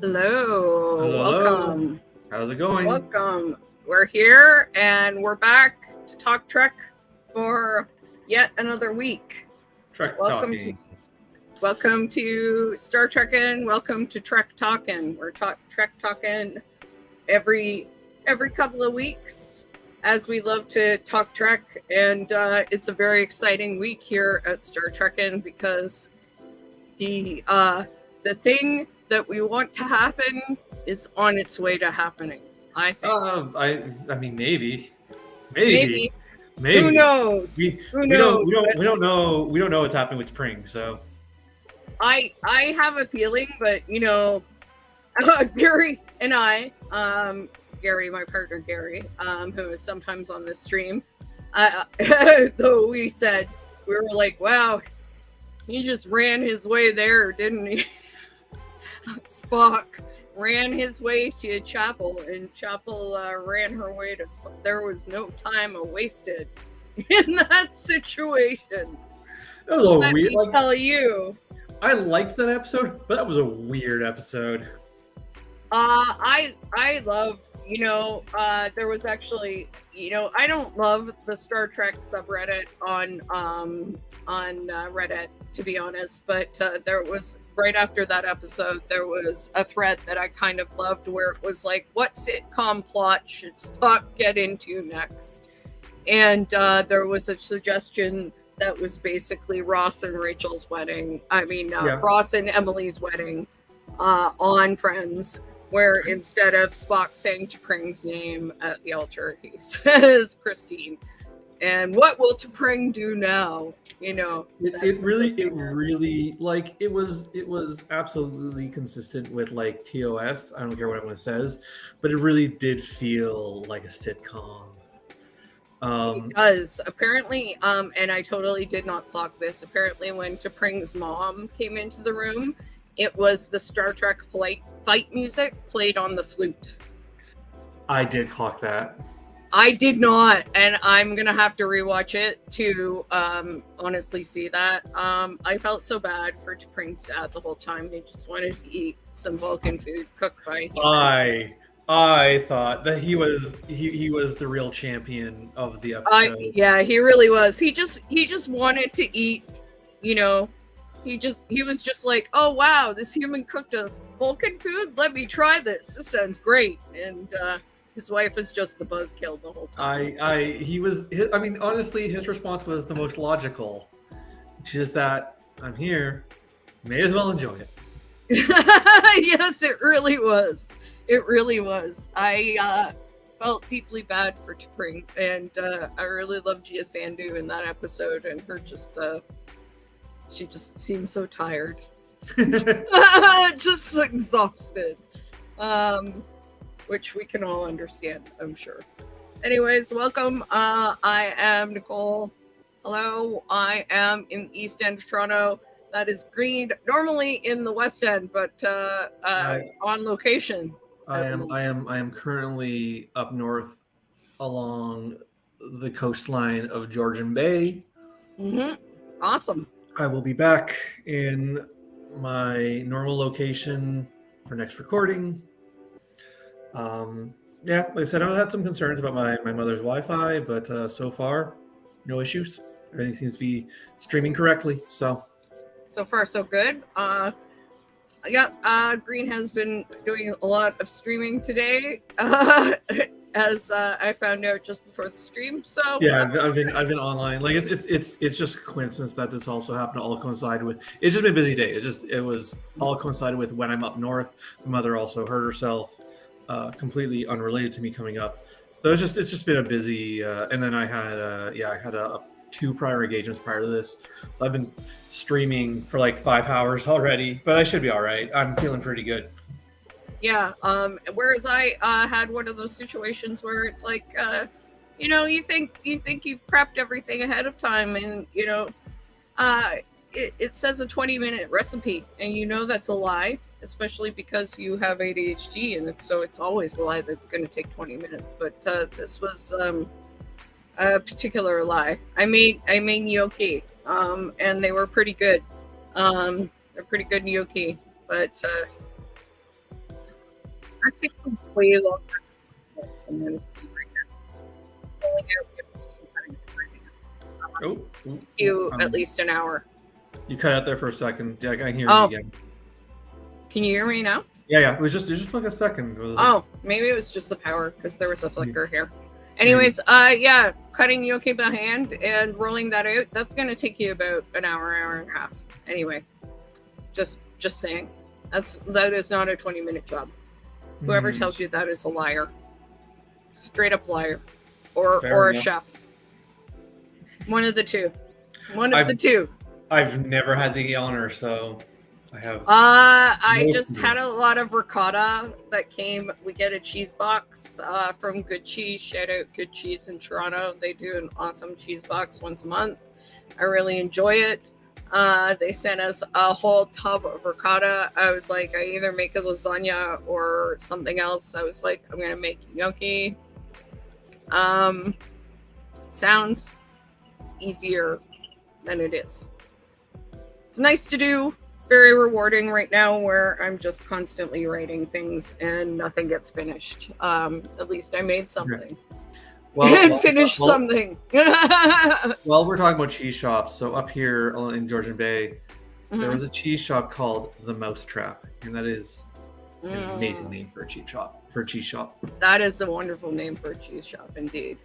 Hello, Hello. welcome. How's it going? Welcome. We're here and we're back to talk Trek for yet another week. Trek Welcome talking. Welcome to StarTrekkin. Welcome to Trek Talkin'. We're Trek talking every couple of weeks, as we love to talk Trek, and it's a very exciting week here at StarTrekkin because the thing that we want to happen is on its way to happening. I think. I mean, maybe. Who knows? We don't know what's happening with spring. So I have a feeling, but Gary and I, Gary, my partner Gary, who is sometimes on this stream, though we were like, wow, he just ran his way there, didn't he? Spock ran his way to Chapel, and Chapel ran her way to Spock. There was no time wasted in that situation. that was a Let weird. me tell you. I liked that episode, but that was a weird episode. I love, there was actually, I don't love the Star Trek subreddit on Reddit, to be honest, but there was, right after that episode, there was a thread that I kind of loved where it was like, what sitcom plot should Spock get into next? And there was a suggestion that was basically Ross and Rachel's wedding. Ross and Emily's wedding on Friends, where instead of Spock saying T'Pring's name at the altar, he says Christine. And what will T'Pring do now? It really like it was absolutely consistent with like TOS. I don't care what anyone says, but it really did feel like a sitcom. Because apparently, and I totally did not clock this, apparently when T'Pring's mom came into the room, it was the Star Trek fight music played on the flute. I did clock that. I did not, and I'm gonna have to rewatch it to honestly see that. I felt so bad for T'Pring's dad the whole time. He just wanted to eat some Vulcan food cooked by him. I thought that he was the real champion of the episode. Yeah, he really was. He just wanted to eat, he was just like, oh wow, this human cooked us Vulcan food. Let me try this. This sounds great. And his wife was just the buzzkill the whole time. Honestly, his response was the most logical, which is that I'm here, may as well enjoy it. Yes, it really was. It really was. I felt deeply bad for T'Pring, and I really loved Gia Sandu in that episode, and her she just seemed so tired. Just exhausted. Which we can all understand, I'm sure. Anyways, welcome. I am Nicole. Hello. I am in the East End of Toronto. That is Green, normally in the West End, but on location. I am currently up north along the coastline of Georgian Bay. Mm-hmm. Awesome. I will be back in my normal location for next recording. Like I said, I had some concerns about my mother's Wi-Fi, but so far, no issues. Everything seems to be streaming correctly. So far, so good. Green has been doing a lot of streaming today, as I found out just before the stream. So yeah, I've been online. Like it's just coincidence that this also happened to all coincide with. It's just been a busy day. It was all coincided with when I'm up north. My mother also hurt herself, completely unrelated to me coming up. So it's just been a busy. And then I had 2 prior engagements prior to this, so I've been streaming for like 5 hours already, but I should be all right. I'm feeling pretty good. Yeah. Whereas I had one of those situations where it's like, you think you've prepped everything ahead of time, and it says a 20-minute recipe, and that's a lie, especially because you have ADHD, and it's always a lie that's going to take 20 minutes. But this was a particular lie. I made gnocchi, and they were pretty good. They're pretty good gnocchi, but That takes way longer. And then rolling out you at least an hour. You cut out there for a second. Yeah, I can hear you again. Can you hear me now? Yeah. It was just like a second. Maybe it was just the power because there was a flicker here. Anyways, cutting yoke by hand and rolling that out, that's going to take you about an hour and a half. Anyway, just saying. That is not a 20-minute job. Whoever tells you that is a liar. Straight up liar. Or a chef. One of the two. The two. I've never had the honor, so I have. I just had a lot of ricotta that came. We get a cheese box from Good Cheese. Shout out Good Cheese in Toronto. They do an awesome cheese box once a month. I really enjoy it. They sent us a whole tub of ricotta. I was like, I either make a lasagna or something else. I was like, I'm gonna make gnocchi. Sounds easier than it is. It's nice to do. Very rewarding right now where I'm just constantly writing things and nothing gets finished. At least I made something. Finished something. Well, we're talking about cheese shops. So up here in Georgian Bay, there was a cheese shop called The Mousetrap, and that is an amazing name for a cheese shop. That is a wonderful name for a cheese shop, indeed.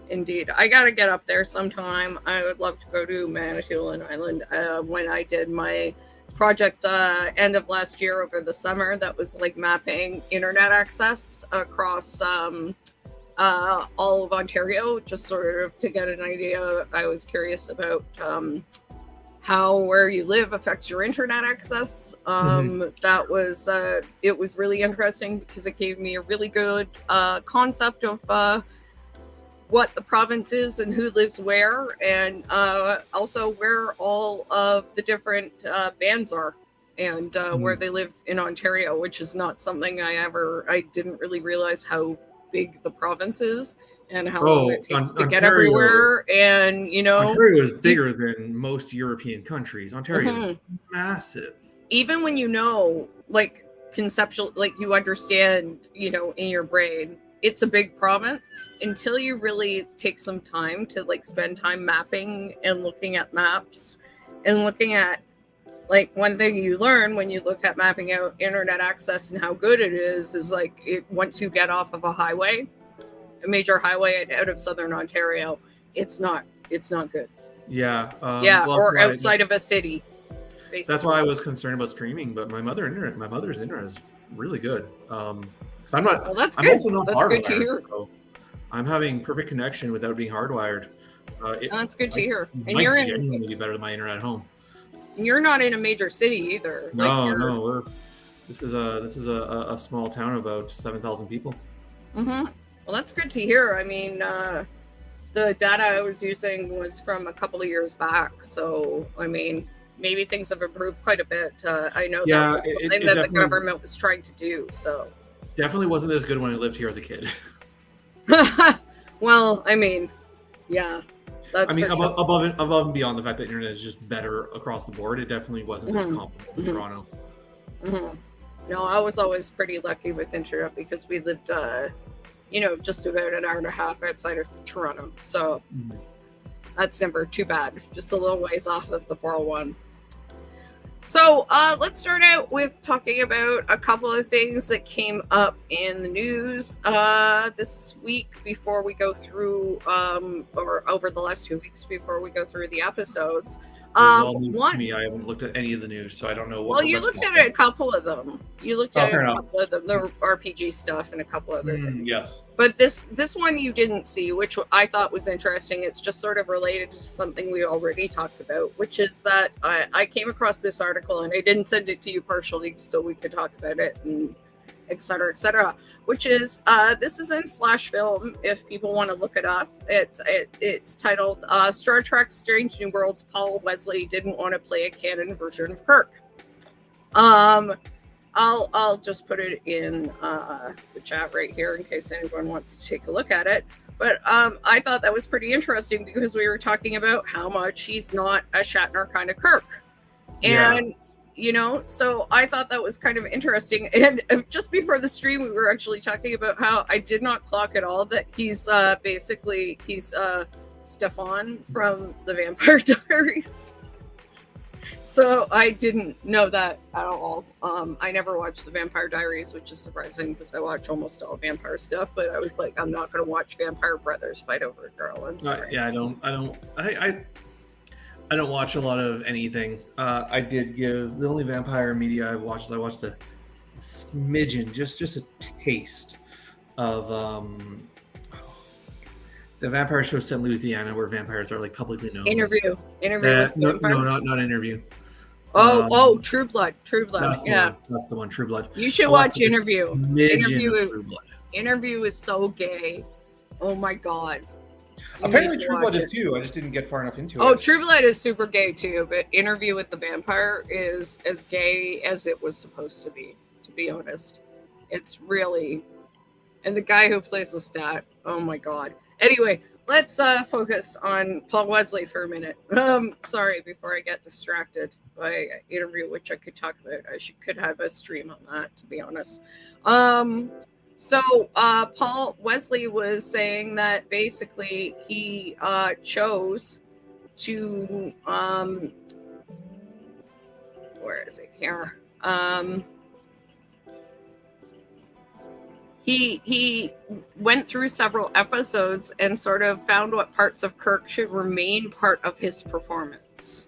Indeed. I got to get up there sometime. I would love to go to Manitoulin Island. When I did my project end of last year over the summer, that was like mapping internet access across all of Ontario, just sort of to get an idea. I was curious about how where you live affects your internet access. That was it was really interesting because it gave me a really good concept of what the province is and who lives where, and also where all of the different bands are and where they live in Ontario, which is not something I didn't really realize how big the province is and how long it takes to get everywhere. And Ontario is bigger than most European countries. Ontario is massive. Even when like conceptual, like you understand, in your brain, it's a big province until you really take some time to like spend time mapping and looking at maps and looking at like one thing you learn when you look at mapping out internet access and how good it is like once you get off of a major highway out of southern Ontario, it's not good. Yeah. Or outside of a city. Basically. That's why I was concerned about streaming, but my mother's internet is really good. I'm not. Well, that's good. I'm also not hardwired. Good to hear. So I'm having perfect connection without being hardwired. That's good to hear. And you're genuinely better than my internet at home. You're not in a major city either. No. This is a small town of about 7,000 people. Well, that's good to hear. I mean, the data I was using was from a couple of years back, so I mean, maybe things have improved quite a bit. I know that was something that the government was trying to do. So. Definitely wasn't as good when I lived here as a kid. Well, I mean, yeah. That's above and beyond the fact that internet is just better across the board, it definitely wasn't as comparable to Toronto. No, I was always pretty lucky with internet because we lived, just about an hour and a half outside of Toronto. So that's never too bad. Just a little ways off of the 401. So let's start out with talking about a couple of things that came up in the news this week before we go through, or over the last 2 weeks before we go through the episodes. To me, I haven't looked at any of the news, so I don't know what. Well, you looked at a couple of them. You looked at a couple of them, the RPG stuff and a couple of other things. Yes. But this one you didn't see, which I thought was interesting. It's just sort of related to something we already talked about, which is that I came across this article and I didn't send it to you partially so we could talk about it and et cetera, which is this is in Slash Film if people want to look it up. It's titled Star Trek Strange New Worlds, Paul Wesley didn't want to play a canon version of Kirk. I'll just put it in the chat right here in case anyone wants to take a look at it. But I thought that was pretty interesting because we were talking about how much he's not a Shatner kind of Kirk. And So I thought that was kind of interesting. And just before the stream, we were actually talking about how I did not clock at all that he's Stefan from the Vampire Diaries. So I didn't know that at all. I never watched the Vampire Diaries, which is surprising because I watch almost all vampire stuff. But I was like, I'm not going to watch vampire brothers fight over a girl. I'm sorry. Yeah, I don't watch a lot of anything. I did give the only vampire media I watched a smidgen, just a taste of the vampire show set in Louisiana, where vampires are like publicly known. Interview. No, not Interview. True Blood. That's the one. True Blood. You should watch Interview. True Blood. Interview is so gay. Oh my god. Apparently True Blood is too. I just didn't get far enough into it. True Blood is super gay too, but Interview with the Vampire is as gay as it was supposed to be honest. It's really... And the guy who plays Lestat, oh my god. Anyway, let's focus on Paul Wesley for a minute. Sorry, before I get distracted by Interview, which I could talk about. Could have a stream on that, to be honest. So Paul Wesley was saying that basically he chose to where is it here? He went through several episodes and sort of found what parts of Kirk should remain part of his performance.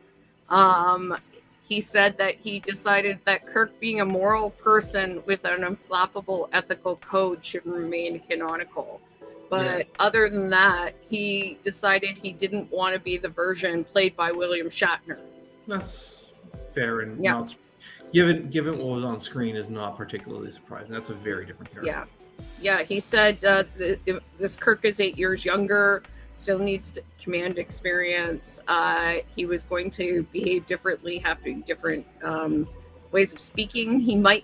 He said that he decided that Kirk, being a moral person with an unflappable ethical code, should remain canonical. But other than that, he decided he didn't want to be the version played by William Shatner. That's fair, and not, given what was on screen, is not particularly surprising. That's a very different character. Yeah. He said this Kirk is 8 years younger, still needs command experience. He was going to behave differently, have to different ways of speaking. He might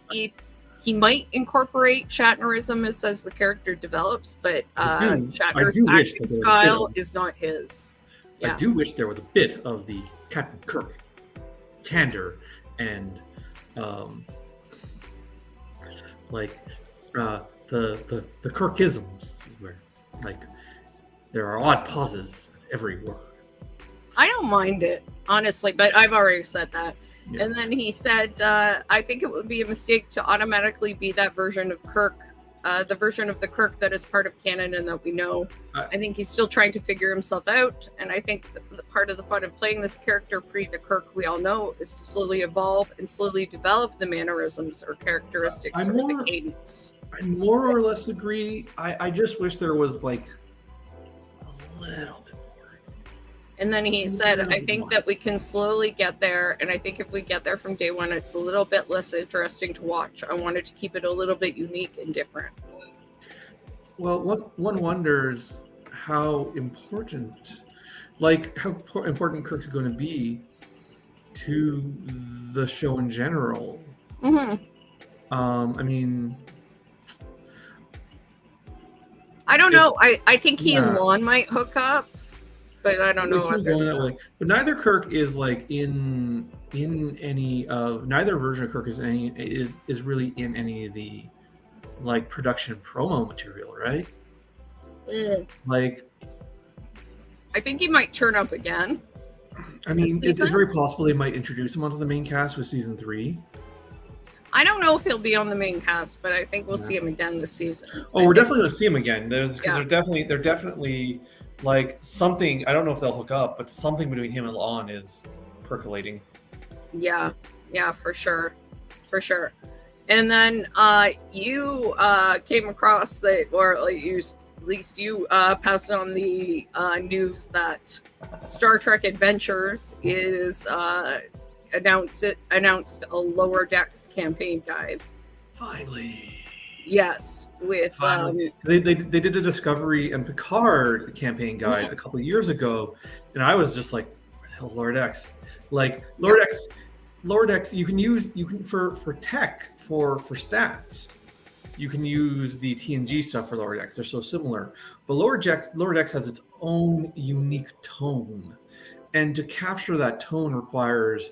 incorporate Shatnerism as the character develops, but Shatner's acting style is not his. I do wish there was a bit of the Captain Kirk candor and the Kirkisms, where like there are odd pauses at every word. I don't mind it, honestly, but I've already said that. Yeah. And then he said, I think it would be a mistake to automatically be that version of Kirk, the version of the Kirk that is part of canon and that we know. I think he's still trying to figure himself out. And I think the part of the fun of playing this character pre the Kirk we all know is to slowly evolve and slowly develop the mannerisms or characteristics or the cadence. I more or less agree. I just wish there was like a little bit more. And then he said, I think that we can slowly get there. And I think if we get there from day one, it's a little bit less interesting to watch. I wanted to keep it a little bit unique and different. Well, one wonders how important Kirk's going to be to the show in general. Mm-hmm. I mean, I don't know. I think he and Lon might hook up, but I don't know. Going that way. But neither Kirk is like in any of neither version of Kirk is really in any of the like production promo material, right? Like, I think he might turn up again. I mean, it's very possible they might introduce him onto the main cast with season 3. I don't know if he'll be on the main cast, but I think we'll see him again this season. Oh, we're definitely going to see him again. They're definitely like something. I don't know if they'll hook up, but something between him and Lon is percolating. Yeah, for sure. And then you came across you passed on the news that Star Trek Adventures is announced a Lower Decks campaign guide. Finally. Yes, with they did a Discovery and Picard campaign guide a couple of years ago, and I was just like, where the hell's Lower Decks? Like Lower Decks you can for tech for stats. You can use the TNG stuff for Lower Decks. They're so similar. But Lower Decks has its own unique tone. And to capture that tone requires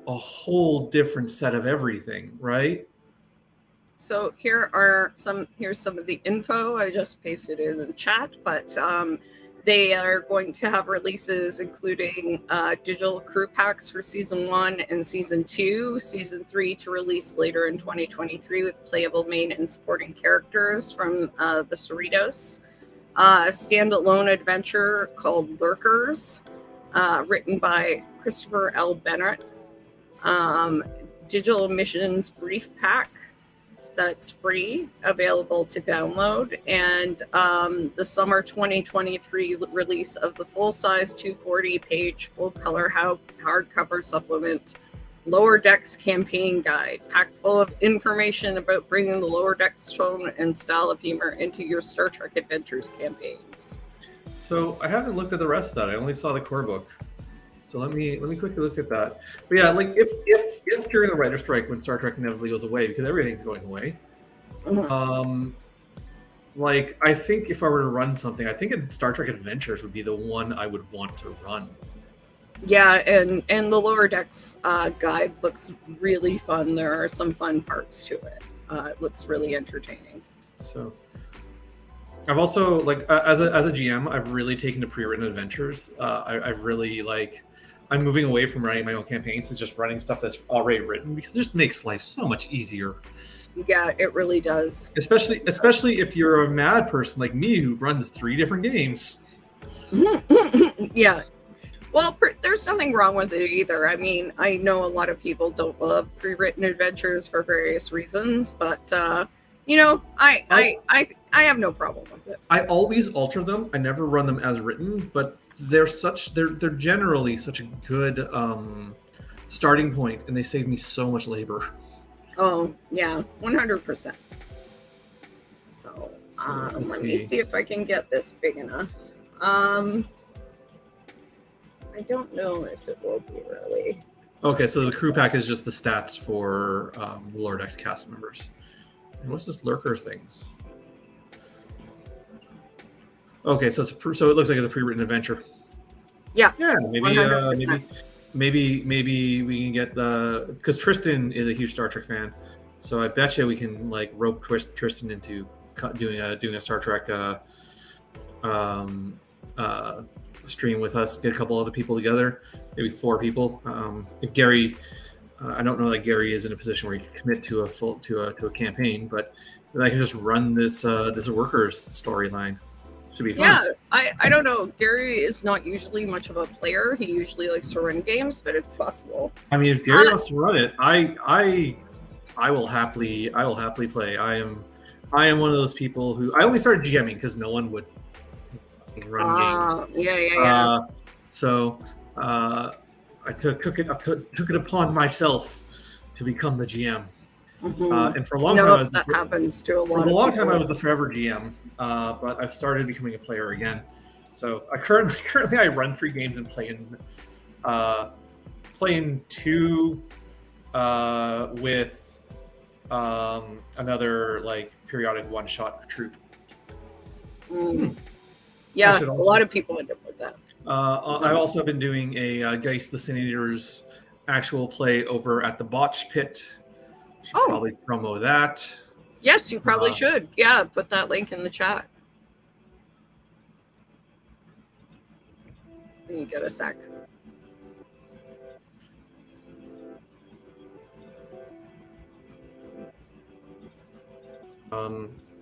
a whole different set of everything, right? So here's some of the info. I just pasted it in the chat, but they are going to have releases including digital crew packs for season 1 and season 2, season 3 to release later in 2023 with playable main and supporting characters from the Charades. A standalone adventure called Lurkers, written by Christopher L. Bennett. Digital missions brief pack that's free, available to download, and the summer 2023 release of the full-size 240-page full-color hardcover supplement Lower Decks campaign guide, packed full of information about bringing the Lower Decks tone and style of humor into your Star Trek Adventures campaigns. So I haven't looked at the rest of that. I only saw the core book. So let me quickly look at that. But yeah, like if during the writer's strike when Star Trek inevitably goes away, because everything's going away, like I think if I were to run something, I think Star Trek Adventures would be the one I would want to run. Yeah, and the Lower Decks guide looks really fun. There are some fun parts to it. It looks really entertaining. So I've also like as a GM, I've really taken to pre-written adventures. I really like. I'm moving away from writing my own campaigns to just running stuff that's already written because it just makes life so much easier. Yeah, it really does. Especially if you're a mad person like me who runs 3 different games. Yeah. Well, there's nothing wrong with it either. I mean, I know a lot of people don't love pre-written adventures for various reasons, but you know, I have no problem with it. I always alter them. I never run them as written, but they're generally such a good starting point, and they save me so much labor. Oh yeah, 100%. So let me see if I can get this big enough. I don't know if it will be really. Okay, so the crew pack is just the stats for the Lower Decks cast members. And what's this lurker things? Okay, so it looks like it's a pre-written adventure. Yeah. Yeah, maybe we can get because Tristan is a huge Star Trek fan, so I bet you we can like rope Tristan into doing a Star Trek stream with us. Get a couple other people together, maybe 4 people. If Gary, I don't know that Gary is in a position where he can commit to a campaign, but then I can just run this workers storyline. Should be fun. Yeah, I don't know. Gary is not usually much of a player. He usually likes to run games, but it's possible. I mean, if Gary wants to run it, I will happily play. I am one of those people who I only started GMing because no one would run games. Yeah. So I took it upon myself to become the GM. Mm-hmm. And for a long time, happens to a lot. For a long time, I was the forever GM, but I've started becoming a player again. So I currently I run 3 games and play in 2 with another like periodic one-shot troop. Yeah, a lot of people end up with that. I've also been doing a Geist the Sin Eaters actual play over at the Botch Pit. Should probably promo that. Yes, you probably should. Yeah, put that link in the chat. When you get a sec.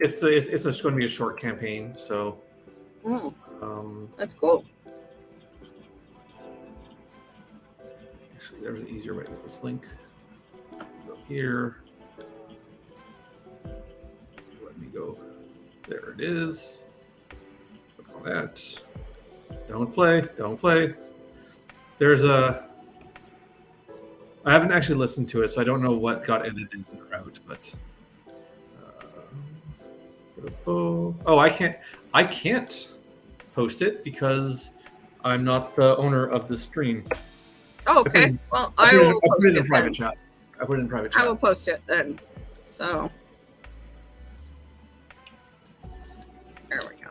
It's going to be a short campaign, so. That's cool. Actually, there's an easier way to get this link. Go here. Let me go. There it is. Click on that. Don't play. There's a. I haven't actually listened to it, so I don't know what got edited in or out, but. Oh, I can't post it because I'm not the owner of the stream. Oh, okay. Well, I will post it in private chat. I put it in private chat. I will post it then. So there we go.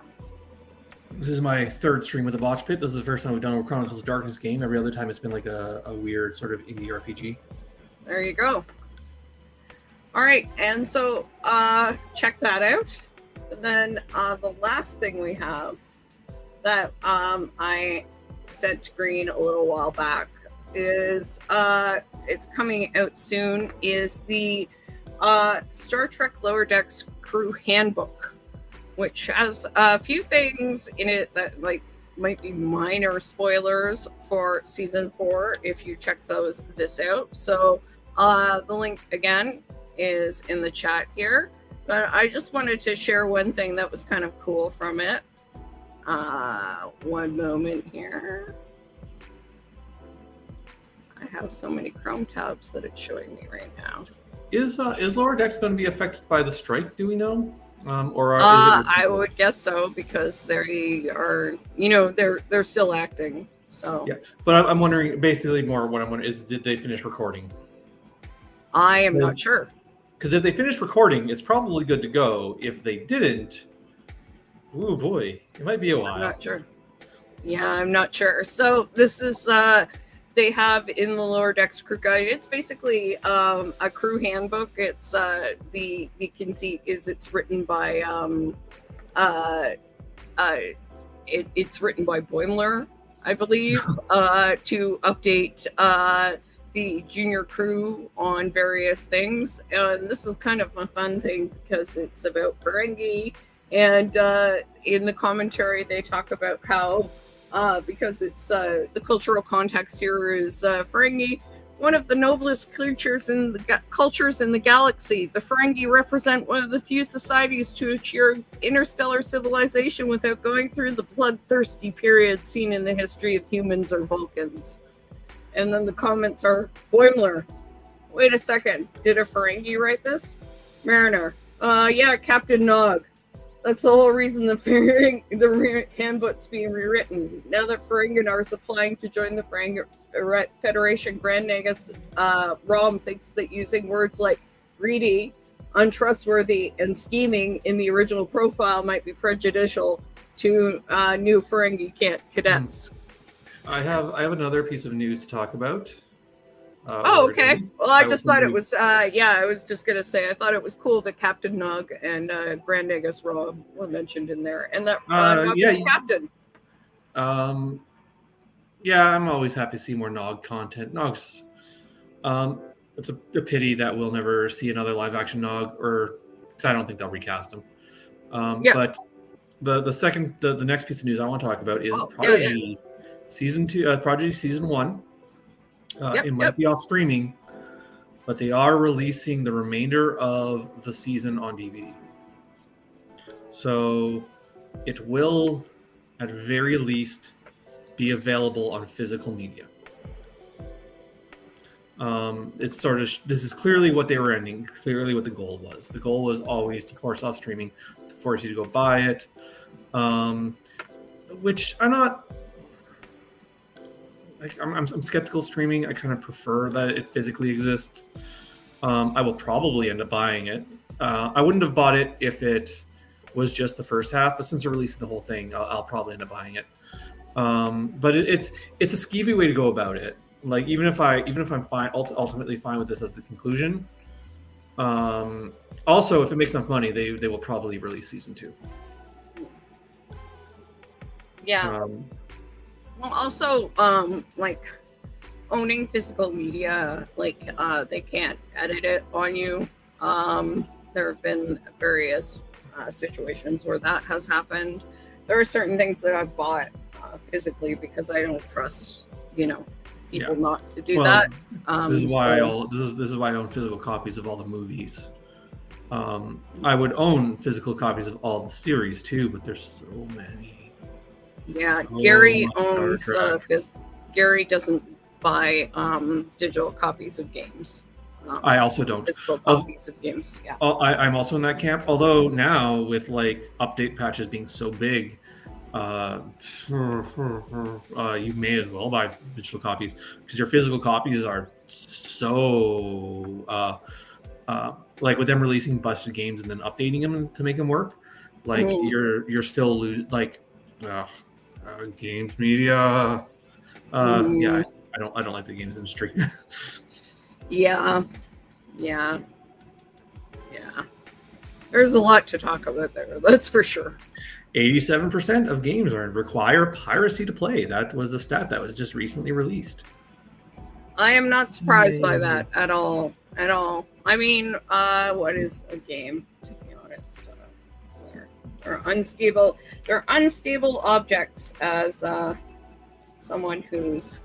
This is my third stream with the Botch Pit. This is the first time we've done a Chronicles of Darkness game. Every other time it's been like a weird sort of indie RPG. There you go. All right, and so check that out. And then the last thing we have that I sent Green a little while back is it's coming out soon, is the Star Trek Lower Decks Crew Handbook, which has a few things in it that like might be minor spoilers for season 4 if you check this out. So the link again is in the chat here, but I just wanted to share one thing that was kind of cool from it. One moment here. I have so many Chrome tabs that it's showing me right now. Is Lower Decks going to be affected by the strike? Do we know? I would guess so, because they are, they're still acting. So yeah, but I'm wondering, basically, more what I'm wondering is, did they finish recording? I am not sure. Because if they finished recording, it's probably good to go. If they didn't, oh boy, it might be a while. I'm not sure. Yeah, I'm not sure. So this is they have in the Lower Decks Crew Guide. It's basically a crew handbook. It's the conceit is it's written by it's written by Boimler, I believe, to update the junior crew on various things. And this is kind of a fun thing because it's about Ferengi. And in the commentary, they talk about how, because it's the cultural context here is Ferengi, one of the noblest creatures in the cultures in the galaxy. The Ferengi represent one of the few societies to achieve interstellar civilization without going through the bloodthirsty period seen in the history of humans or Vulcans. And then the comments are, Boimler, wait a second, did a Ferengi write this? Mariner, yeah, Captain Nog. That's the whole reason the handbook's being rewritten. Now that Ferenginar is applying to join the Federation, Grand Nagus Rom thinks that using words like greedy, untrustworthy, and scheming in the original profile might be prejudicial to new Ferengi cadets. I have another piece of news to talk about. Okay. Well, I just thought it was, I was just going to say, I thought it was cool that Captain Nog and Grand Nagus Rob were mentioned in there. And that Nog is Captain. Yeah, I'm always happy to see more Nog content. Nog's, it's a pity that we'll never see another live action Nog, or because I don't think they'll recast him. But the next piece of news I want to talk about is Prodigy Season 2, Prodigy Season 1. It might be off streaming, but they are releasing the remainder of the season on DVD. So it will, at very least, be available on physical media. It's sort of, this is clearly what they were ending, clearly what the goal was. The goal was always to force off streaming, to force you to go buy it, which I'm not. I'm skeptical streaming. I kind of prefer that it physically exists. I will probably end up buying it. I wouldn't have bought it if it was just the first half, but since they're releasing the whole thing, I'll probably end up buying it. But it's a skeevy way to go about it. Like even if I'm fine, ultimately fine with this as the conclusion. Also, if it makes enough money, they will probably release season 2. Yeah. Well, also, like owning physical media, like they can't edit it on you. There have been various situations where that has happened. There are certain things that I've bought physically because I don't trust, people not to do that. This is why this is why I own physical copies of all the movies. I would own physical copies of all the series too, but there's so many. Yeah, Gary owns. Gary doesn't buy digital copies of games. I also don't. Physical copies of games. Yeah. I'm also in that camp. Although now with like update patches being so big, you may as well buy digital copies because your physical copies are so like with them releasing busted games and then updating them to make them work. Like you're still like. Games media. Mm. I don't like the games industry. Yeah. There's a lot to talk about there, that's for sure. 87% of games require piracy to play. That was a stat that was just recently released. I am not surprised by that at all. I mean, what is a game, to be honest? They're unstable objects, as someone whose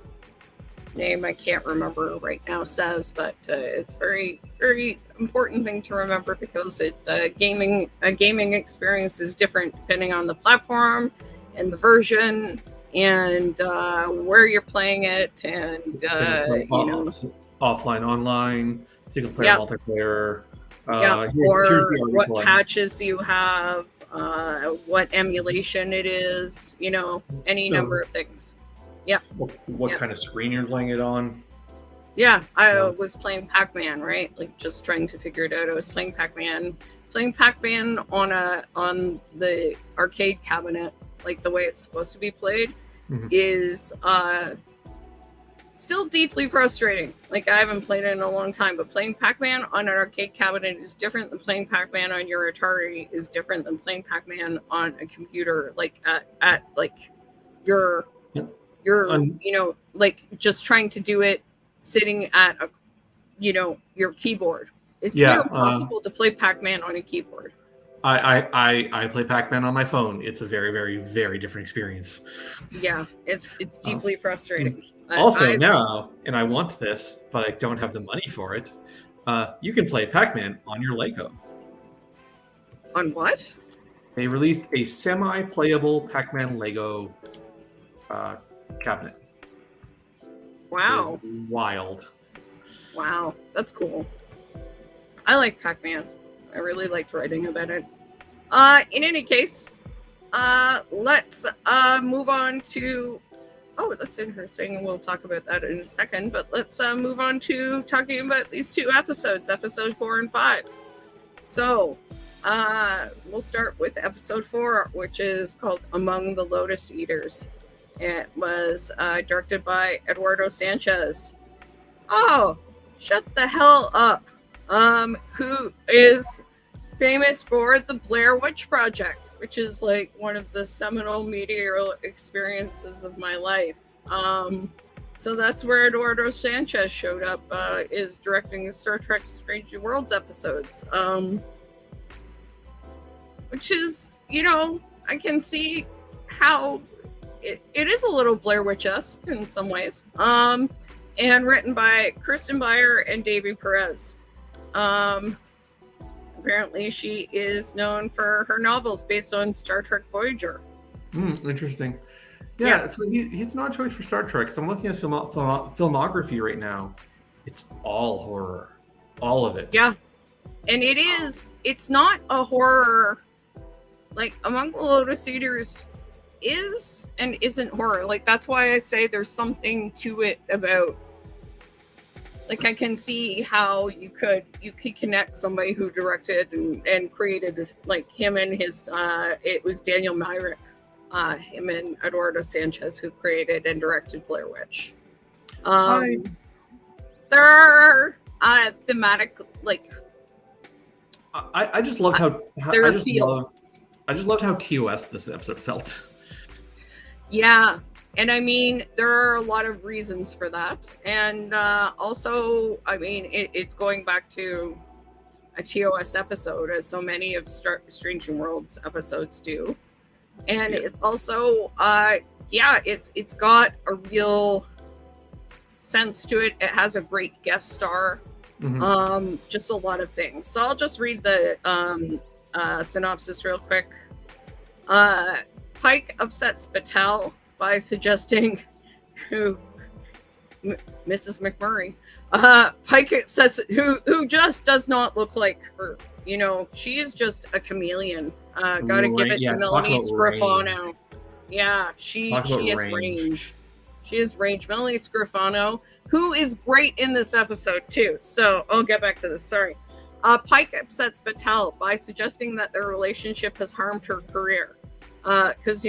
name I can't remember right now says, but it's very, very important thing to remember, because a gaming experience is different depending on the platform and the version and where you're playing it, and offline, online, single player, multiplayer. Or what patches you have, what emulation it is, any number of things. Yeah. What kind of screen you're playing it on? Yeah, I was playing Pac-Man, right? Like, just trying to figure it out. I was playing Pac-Man on the arcade cabinet, like the way it's supposed to be played, is still deeply frustrating. Like, I haven't played it in a long time, but playing Pac-Man on an arcade cabinet is different than playing Pac-Man on your Atari, is different than playing Pac-Man on a computer, like at like your like just trying to do it sitting at your keyboard. It's near impossible to play Pac-Man on a keyboard. I play Pac-Man on my phone. It's a very, very, very different experience. Yeah, it's deeply frustrating. Now, and I want this, but I don't have the money for it. You can play Pac-Man on your Lego. On what? They released a semi-playable Pac-Man Lego cabinet. Wow. Wild. Wow, that's cool. I like Pac-Man. I really liked writing about it. In any case, let's move on to... Oh, that's interesting, and we'll talk about that in a second, but let's move on to talking about these two episodes, episode 4 and 5. So, we'll start with episode 4, which is called Among the Lotus Eaters. It was directed by Eduardo Sanchez. Oh, shut the hell up. Who is famous for the Blair Witch Project, which is like one of the seminal media experiences of my life. So that's where Eduardo Sanchez showed up, is directing the Star Trek Strange New Worlds episodes. Which is, I can see how it is a little Blair Witch-esque in some ways. And written by Kirsten Beyer and Davy Perez. Apparently she is known for her novels based on Star Trek Voyager. Interesting. Yeah. So he's not a choice for Star Trek. So I'm looking at filmography right now. It's all horror. All of it. Yeah. And it's not a horror. Like, Among the Lotus Eaters is and isn't horror. Like, that's why I say there's something to it about... Like, I can see how you could connect somebody who directed and created, like, him and his, it was Daniel Myrick, him and Eduardo Sanchez, who created and directed Blair Witch. There are thematic, like... I just loved how I just loved how TOS this episode felt. Yeah. And I mean, there are a lot of reasons for that. And also, I mean, it's going back to a TOS episode, as so many of Strange New Worlds episodes do. And it's also, it's got a real sense to it. It has a great guest star. Just a lot of things. So I'll just read the synopsis real quick. Pike upsets Batel by suggesting Mrs. McMurray. Pike upsets who just does not look like her. She is just a chameleon. Gotta give it to Melanie Scrofano. Yeah, she has range. She has range. Melanie Scrofano, who is great in this episode too. So I'll get back to this. Sorry. Pike upsets Batel by suggesting that their relationship has harmed her career. Because,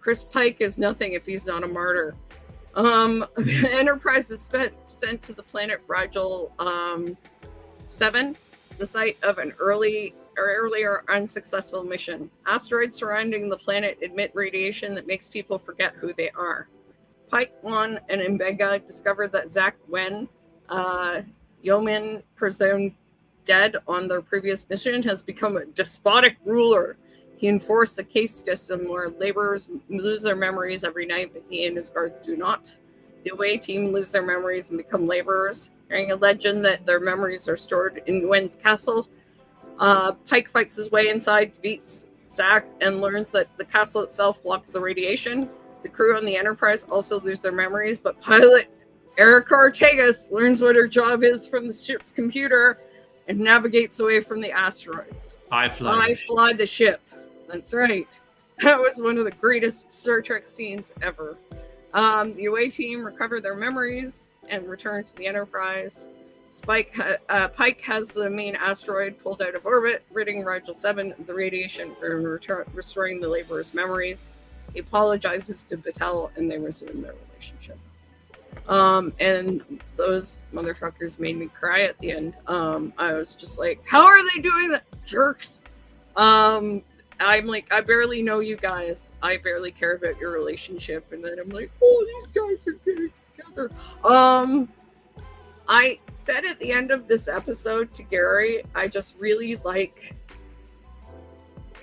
Chris Pike is nothing if he's not a martyr. The Enterprise is sent to the planet Rigel 7, the site of an earlier unsuccessful mission. Asteroids surrounding the planet emit radiation that makes people forget who they are. Pike, Lon, and M'Benga discovered that Zach Wen, yeoman presumed dead on their previous mission, has become a despotic ruler. He enforced a caste system where laborers lose their memories every night, but he and his guards do not. The away team lose their memories and become laborers. Hearing a legend that their memories are stored in Wen's castle, Pike fights his way inside, defeats Zach, and learns that the castle itself blocks the radiation. The crew on the Enterprise also lose their memories, but pilot Erica Ortegas learns what her job is from the ship's computer and navigates away from the asteroids. I fly the ship. That's right. That was one of the greatest Star Trek scenes ever. The away team recover their memories and return to the Enterprise. Pike has the main asteroid pulled out of orbit, ridding Rigel 7 of the radiation and restoring the laborers' memories. He apologizes to Batel and they resume their relationship. And those motherfuckers made me cry at the end. I was just like, how are they doing that? Jerks. I'm like, I barely know you guys. I barely care about your relationship. And then I'm like, oh, these guys are getting together. I said at the end of this episode to Gary, I just really like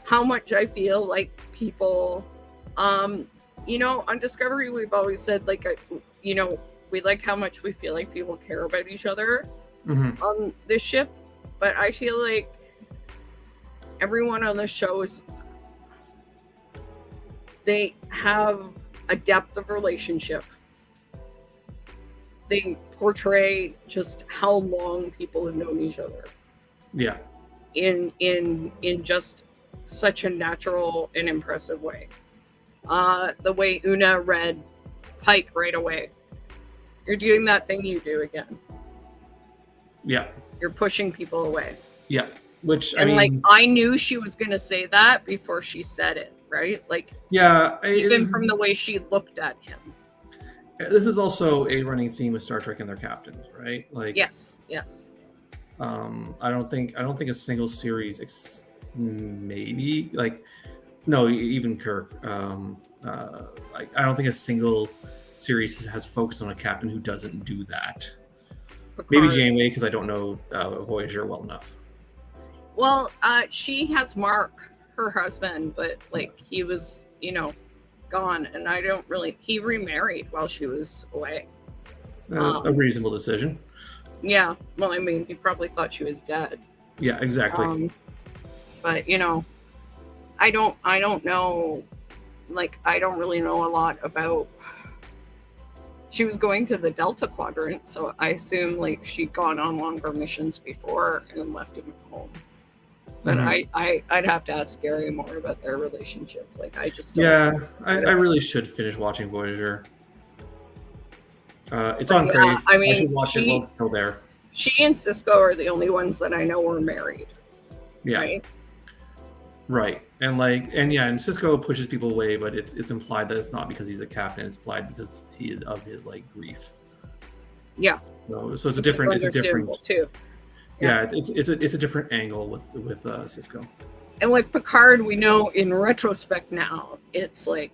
how much I feel like people, you know, on Discovery, we've always said, like, you know, we like how much we feel like people care about each other on this ship. But I feel like everyone on the show they have a depth of relationship. They portray just how long people have known each other. Yeah. In just such a natural and impressive way. The way Una read Pike right away. You're doing that thing you do again. Yeah. You're pushing people away. Yeah. Which, and I mean, I knew she was going to say that before she said it, right? Like, yeah, even from the way she looked at him. This is also a running theme with Star Trek and their captains, right? Like, yes. I don't think a single series, maybe like, no, even Kirk. I don't think a single series has focused on a captain who doesn't do that. Picard. Maybe Janeway, because I don't know Voyager well enough. Well, she has Mark, her husband, but like he was, you know, gone, and I don't really. He remarried while she was away. A reasonable decision. Yeah, well, I mean, he probably thought she was dead. Yeah, exactly. But you know, I don't know. Like, I don't really know a lot about. She was going to the Delta Quadrant, so I assume like she'd gone on longer missions before and left him at home. But I'd have to ask Gary more about their relationship. Like, I just don't I really should finish watching Voyager. It's on Crave. I mean, I should watch it while it's still there. She and Cisco are the only ones that I know were married. Yeah. Right. And Cisco pushes people away, but it's implied that it's not because he's a captain. It's implied because of his like grief. Yeah. So it's a different too. Yeah, it's a different angle with Cisco. And with Picard, we know in retrospect now, it's like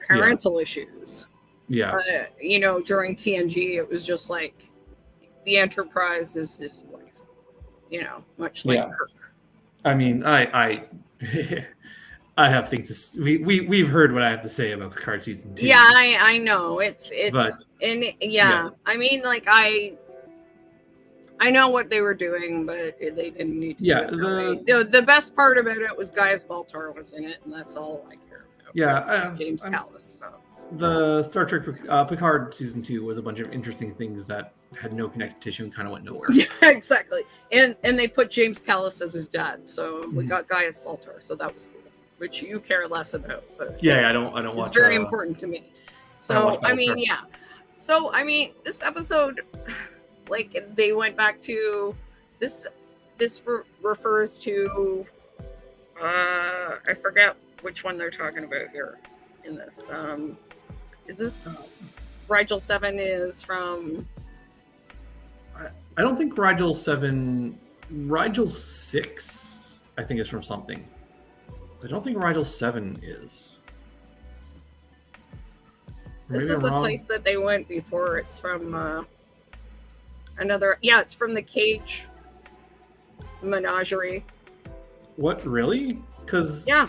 parental issues. Yeah. You know, during TNG, it was just like the Enterprise is his wife. You know, much like Kirk. I mean, I I have things to. We've heard what I have to say about Picard season 2. Yeah, I know yes. I mean, like I know what they were doing, but they didn't need to. Yeah, the best part about it was Gaius Baltar was in it, and that's all I care about. Yeah, James Callis. So. The Star Trek Picard season 2 was a bunch of interesting things that had no connective tissue and kind of went nowhere. Yeah, exactly. And they put James Callis as his dad, so we got Gaius Baltar, so that was cool. Which you care less about, but I don't watch. It's very important to me. So I mean, yeah. So I mean, this episode. Like, they went back to this refers to I forget which one they're talking about here. in this. Is this Rigel 7 is from? I don't think Rigel 7, Rigel 6, I think is from something. I don't think Rigel 7 is. This is the place that they went before. It's from another. Yeah, it's from the Cage Menagerie. What, really? Because yeah,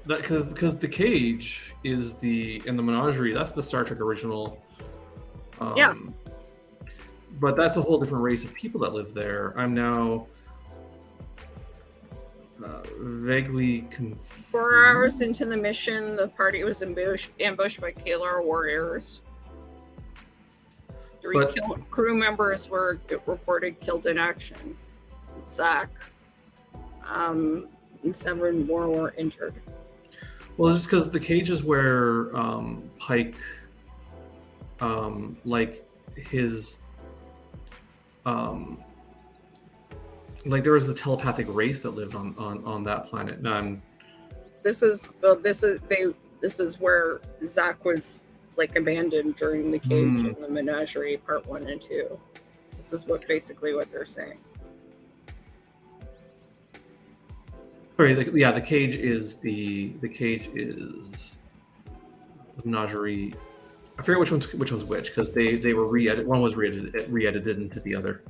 because the Cage is in the Menagerie. That's the Star Trek original. Yeah. But that's a whole different race of people that live there. I'm now vaguely confused. 4 hours into the mission, the party was ambushed by Kalar warriors. 3 crew members were reported killed in action. Zach. And 7 more were injured. Well, it's just because the Cage is where Pike, like his, like there was a telepathic race that lived on that planet. This is where Zach was like abandoned during the Cage and the Menagerie Part 1 and 2. This is basically what they're saying. Sorry, the Cage is the Menagerie. I forget which one's which because they were re-edited. One was re-edited into the other.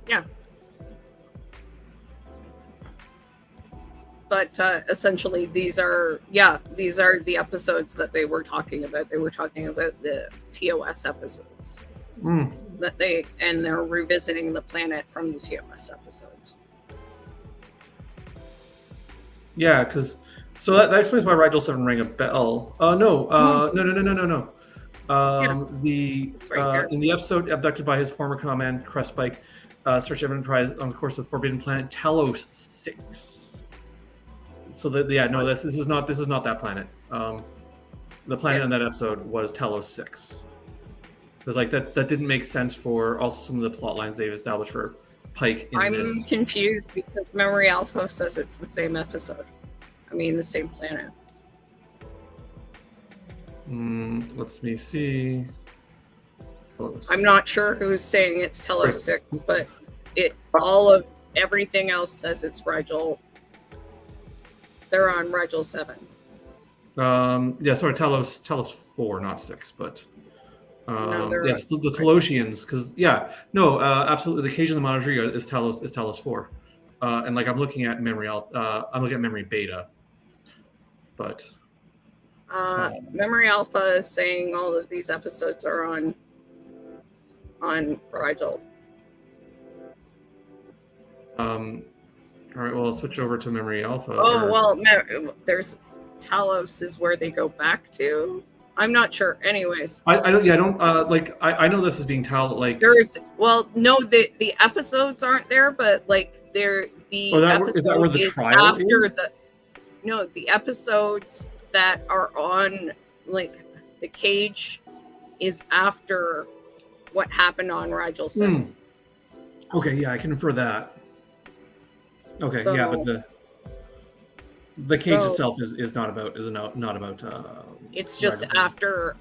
Yeah. But essentially, these are the episodes that they were talking about. They were talking about the TOS episodes that they're revisiting the planet from the TOS episodes. Yeah, because that explains why Rigel 7 rang a bell. No. In the episode abducted by his former command, Crespike, search Enterprise on the course of forbidden planet Talos 6. So this is not that planet. The planet in that episode was Talos 6. Because that didn't make sense for also some of the plot lines they've established for Pike in this. I'm confused because Memory Alpha says it's the same episode. I mean, the same planet. Let me see. I'm not sure who's saying it's Telos 6, but everything else says it's Rigel. They're on Rigel 7. Talos 4, not 6, but the Talosians, because absolutely, the Cage of the Menagerie is Talos 4, and I'm looking at Memory Beta, but Memory Alpha is saying all of these episodes are on Rigel. All right, well, let's switch over to Memory Alpha. There's Talos is where they go back to. I'm not sure. Anyways, I know this is being touted the episodes aren't there, but is that where the trial is? The episodes that are on the Cage is after what happened on Rigel 7. Okay, yeah, I can infer that. Okay, but the Cage itself is not about it's just after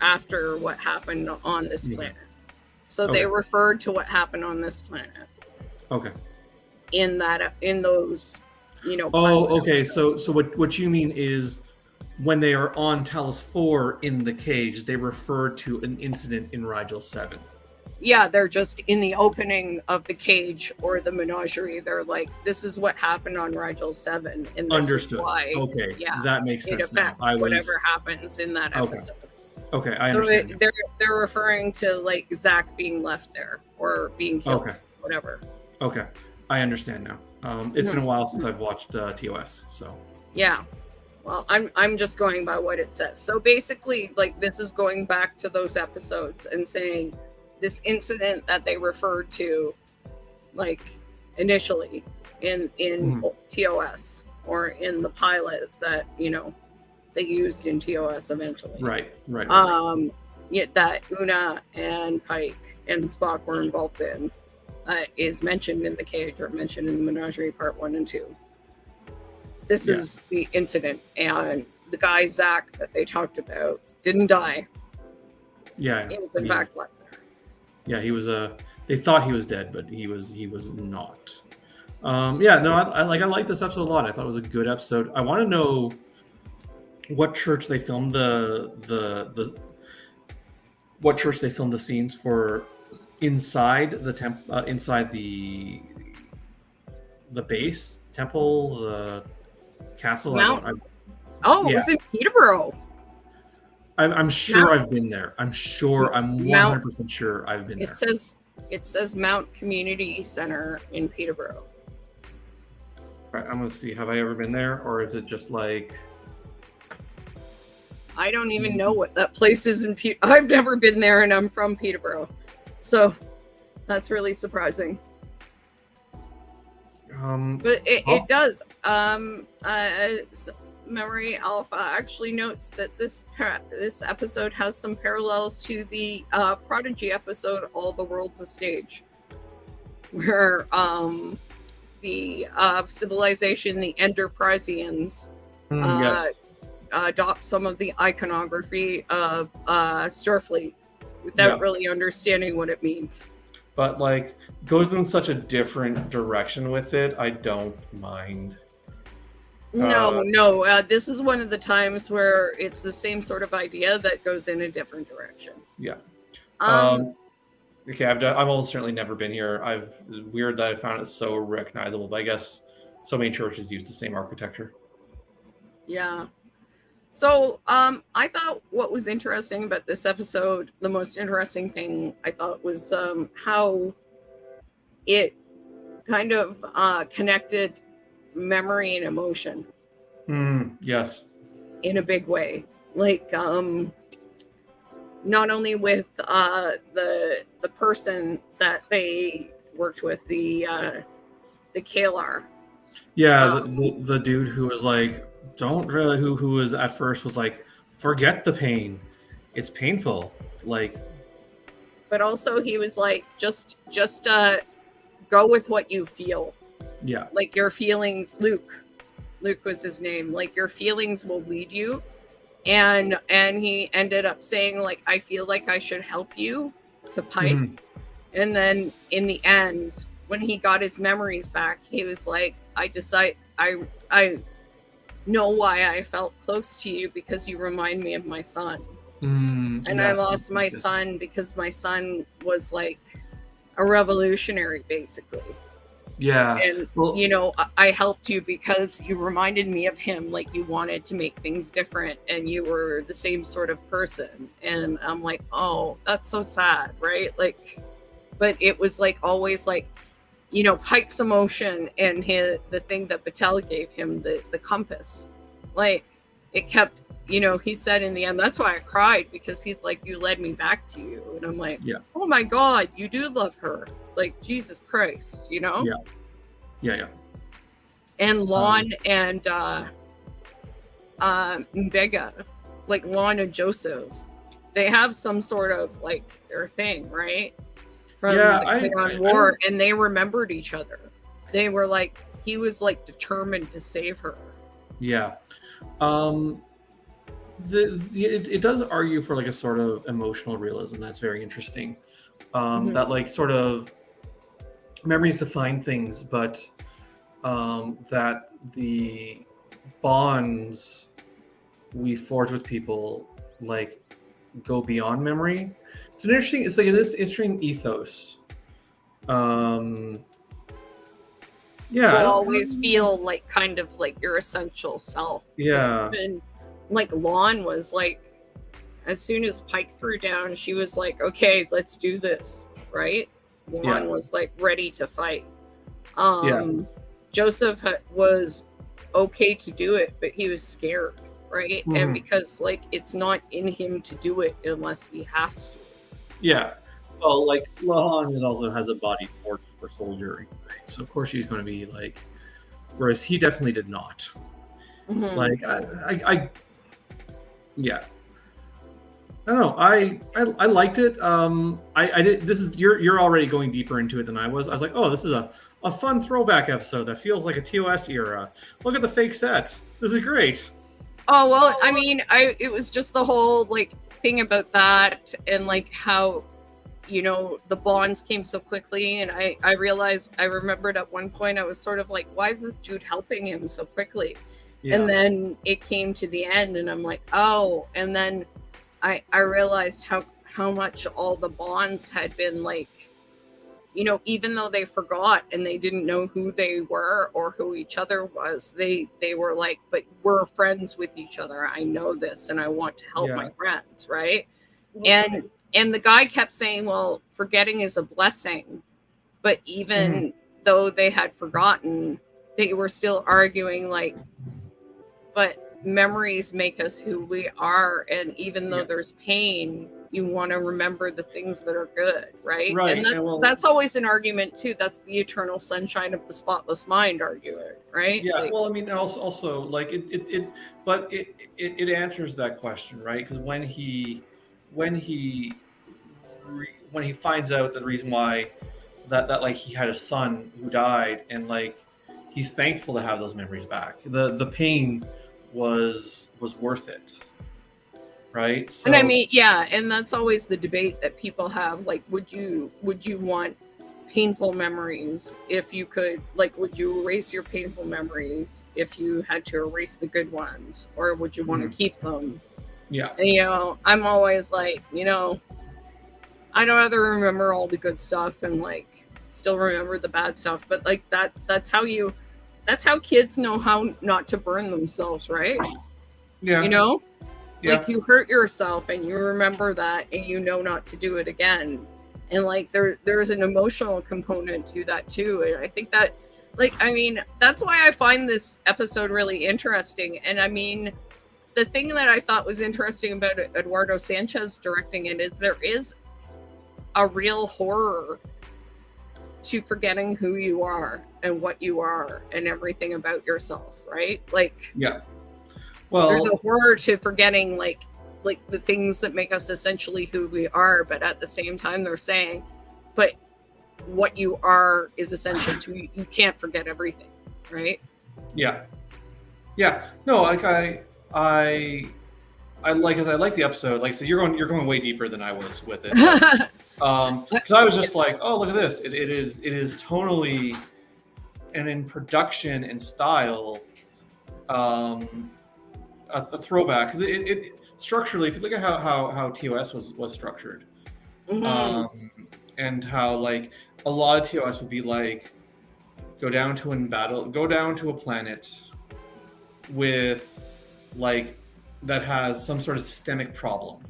what happened on this planet. So they referred to what happened on this planet. Okay. In those, okay. So what you mean is when they are on Talos 4 in the Cage, they refer to an incident in Rigel 7. Yeah, they're just in the opening of the Cage or the Menagerie. They're like, this is what happened on Rigel 7. And this Understood. Is why, okay. That makes sense. It affects whatever happens in that episode. Okay, I understand. So they're referring to Zach being left there or being killed. Okay. Whatever. Okay. I understand now. It's been a while since I've watched TOS, so. Yeah. Well, I'm just going by what it says. So basically, this is going back to those episodes and saying this incident that they referred to, initially in TOS or in the pilot that they used in TOS eventually. Right. That Una and Pike and Spock were involved in is mentioned in the Cage or mentioned in the Menagerie Part 1 and 2. this Yeah. is the incident, and the guy Zach that they talked about didn't die. Yeah. He was in fact left there. Yeah, he was they thought he was dead, but he was not. Yeah, no, I like this episode a lot. I thought it was a good episode. I want to know what church they filmed what church they filmed the scenes for inside the inside the base temple, the castle. It was in Peterborough. I'm sure I've been there. I'm 100% sure I've been there. It says Mount Community Center in Peterborough. Right, I'm gonna see. Have I ever been there, or is it just like? I don't even know what that place is in Peterborough. I've never been there, and I'm from Peterborough, so that's really surprising. But it does. Memory Alpha actually notes that this episode has some parallels to the Prodigy episode "All the World's a Stage," where the civilization, the Enterpriseians, Yes. adopt some of the iconography of Starfleet without really understanding what it means. But like goes in such a different direction with it. I don't mind. No. This is one of the times where it's the same sort of idea that goes in a different direction. Yeah. Okay, I've almost certainly never been here. Weird that I found it so recognizable, but I guess so many churches use the same architecture. Yeah. So I thought what was interesting about this episode, the most interesting thing I thought was how it kind of connected memory and emotion. Yes. In a big way. Like not only with the person that they worked with, the Kalar. Yeah, the dude who was like, who was at first was like, forget the pain, it's painful, like. But also he was like, just go with what you feel. Yeah. Like your feelings, Luke was his name. Like your feelings will lead you. And he ended up saying like, I feel like I should help you to Pike. And then in the end, when he got his memories back, he was like, I know why I felt close to you, because you remind me of my son. And yes, I lost my son because my son was like a revolutionary, basically. Yeah. And, I helped you because you reminded me of him, like you wanted to make things different and you were the same sort of person. And I'm like, oh, that's so sad, right? Like, but it was like always like, Pike's emotion and the thing that Patel gave him, the compass, like it kept, he said in the end, that's why I cried, because he's like, you led me back to you. And I'm like, oh my God, you do love her. Like, Jesus Christ, Yeah. And Lon and Mbega, like Lon and Joseph, they have some sort of like their thing, right? From the Klingon War, and they remembered each other. They were like, he was like determined to save her. Yeah. It does argue for like a sort of emotional realism that's very interesting. That like sort of memories define things, but that the bonds we forge with people like go beyond memory. It's like an interesting ethos. You always feel like kind of like your essential self. Yeah. Even, like Lon was like, as soon as Pike threw down, she was like, okay, let's do this, right? Lon was like ready to fight. Joseph was okay to do it, but he was scared, right? And because like it's not in him to do it unless he has to. Yeah. Well, like Lahan also has a body forged for soldiering, right? So of course she's going to be like, whereas he definitely did not. Like I I don't know. I liked it. I did. This is you're already going deeper into it than I was. I was like, oh, this is a fun throwback episode that feels like a TOS era. Look at the fake sets. This is great. Oh well, I mean, it was just the whole like thing about that, and like how, you know, the bonds came so quickly, and I realized, I remembered at one point I was sort of like, why is this dude helping him so quickly? Yeah. And then it came to the end, and I'm like, oh, and then I realized how much all the bonds had been like, you know, even though they forgot and they didn't know who they were or who each other was, they were like, but we're friends with each other. I know this and I want to help my friends, right? And the guy kept saying, well, forgetting is a blessing. But even though they had forgotten, they were still arguing like, but memories make us who we are, and even though there's pain, you want to remember the things that are good, right? And that's always an argument too. That's the eternal sunshine of the spotless mind argument, right? Yeah. Like, well, I mean, also like it answers that question, right? Because when he finds out the reason why that like he had a son who died, and like he's thankful to have those memories back. The pain was worth it, right? So, and I mean, yeah, and that's always the debate that people have, like, would you want painful memories if you could, like, would you erase your painful memories if you had to erase the good ones, or would you want to keep them? Yeah. And, you know, I'm always like, you know, I'd rather remember all the good stuff and like still remember the bad stuff, but like that's how kids know how not to burn themselves, right? Yeah. You know? Yeah. Like, you hurt yourself and you remember that and you know not to do it again. And like there's an emotional component to that too. And I think that, like, I mean, that's why I find this episode really interesting. And I mean, the thing that I thought was interesting about Eduardo Sanchez directing it is there is a real horror to forgetting who you are and what you are and everything about yourself, right? Like, yeah. Well, there's a horror to forgetting like the things that make us essentially who we are, but at the same time they're saying, but what you are is essential to you. You can't forget everything, right? Yeah. Yeah. No, like I like the episode. Like, so you're going way deeper than I was with it. Because I was just like, oh, look at this. It is tonally and in production and style a throwback, because it structurally, if you look at how TOS was structured, and how like a lot of TOS would be like go down to a planet with like that has some sort of systemic problem,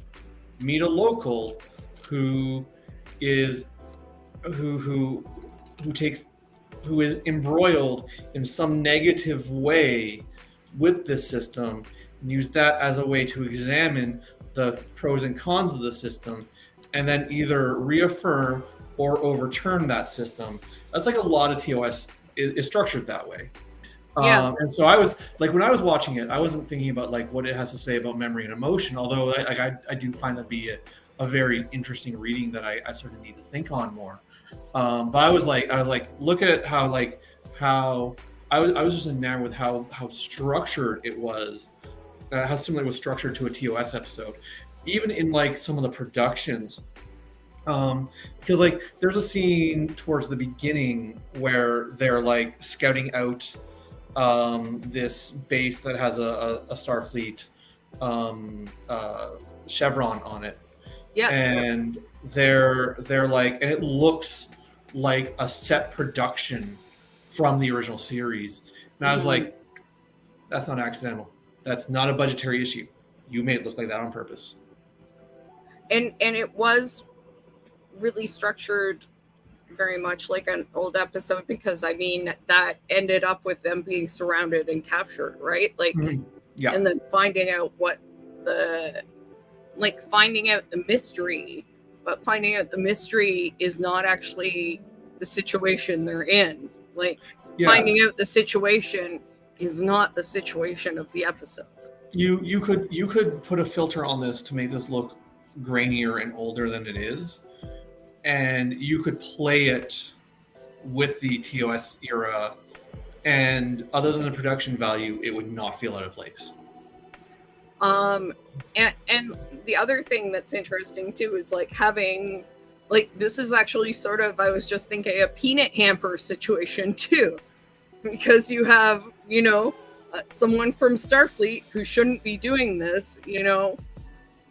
meet a local who is embroiled in some negative way with this system, and use that as a way to examine the pros and cons of the system, and then either reaffirm or overturn that system. That's like a lot of TOS is structured that way. Yeah. And so I was like, when I was watching it, I wasn't thinking about like what it has to say about memory and emotion, although I do find that be a very interesting reading that I sort of need to think on more. But I was like, look at how I was just enamored with how structured it was, how similar it was structured to a TOS episode, even in like some of the productions. Because like there's a scene towards the beginning where they're like scouting out this base that has a Starfleet chevron on it. Yes. And they're like, and it looks like a set production from the original series. And I was like, that's not accidental. That's not a budgetary issue. You made it look like that on purpose. And it was really structured very much like an old episode, because I mean that ended up with them being surrounded and captured, right? Like, yeah. And then finding out finding out the mystery, but finding out the mystery is not actually the situation they're in. Like, finding out the situation is not the situation of the episode. You could put a filter on this to make this look grainier and older than it is, and you could play it with the TOS era, and other than the production value, it would not feel out of place. And the other thing that's interesting too is like having, like, this is actually sort of, I was just thinking, a peanut hamper situation too, because you have, you know, someone from Starfleet who shouldn't be doing this, you know.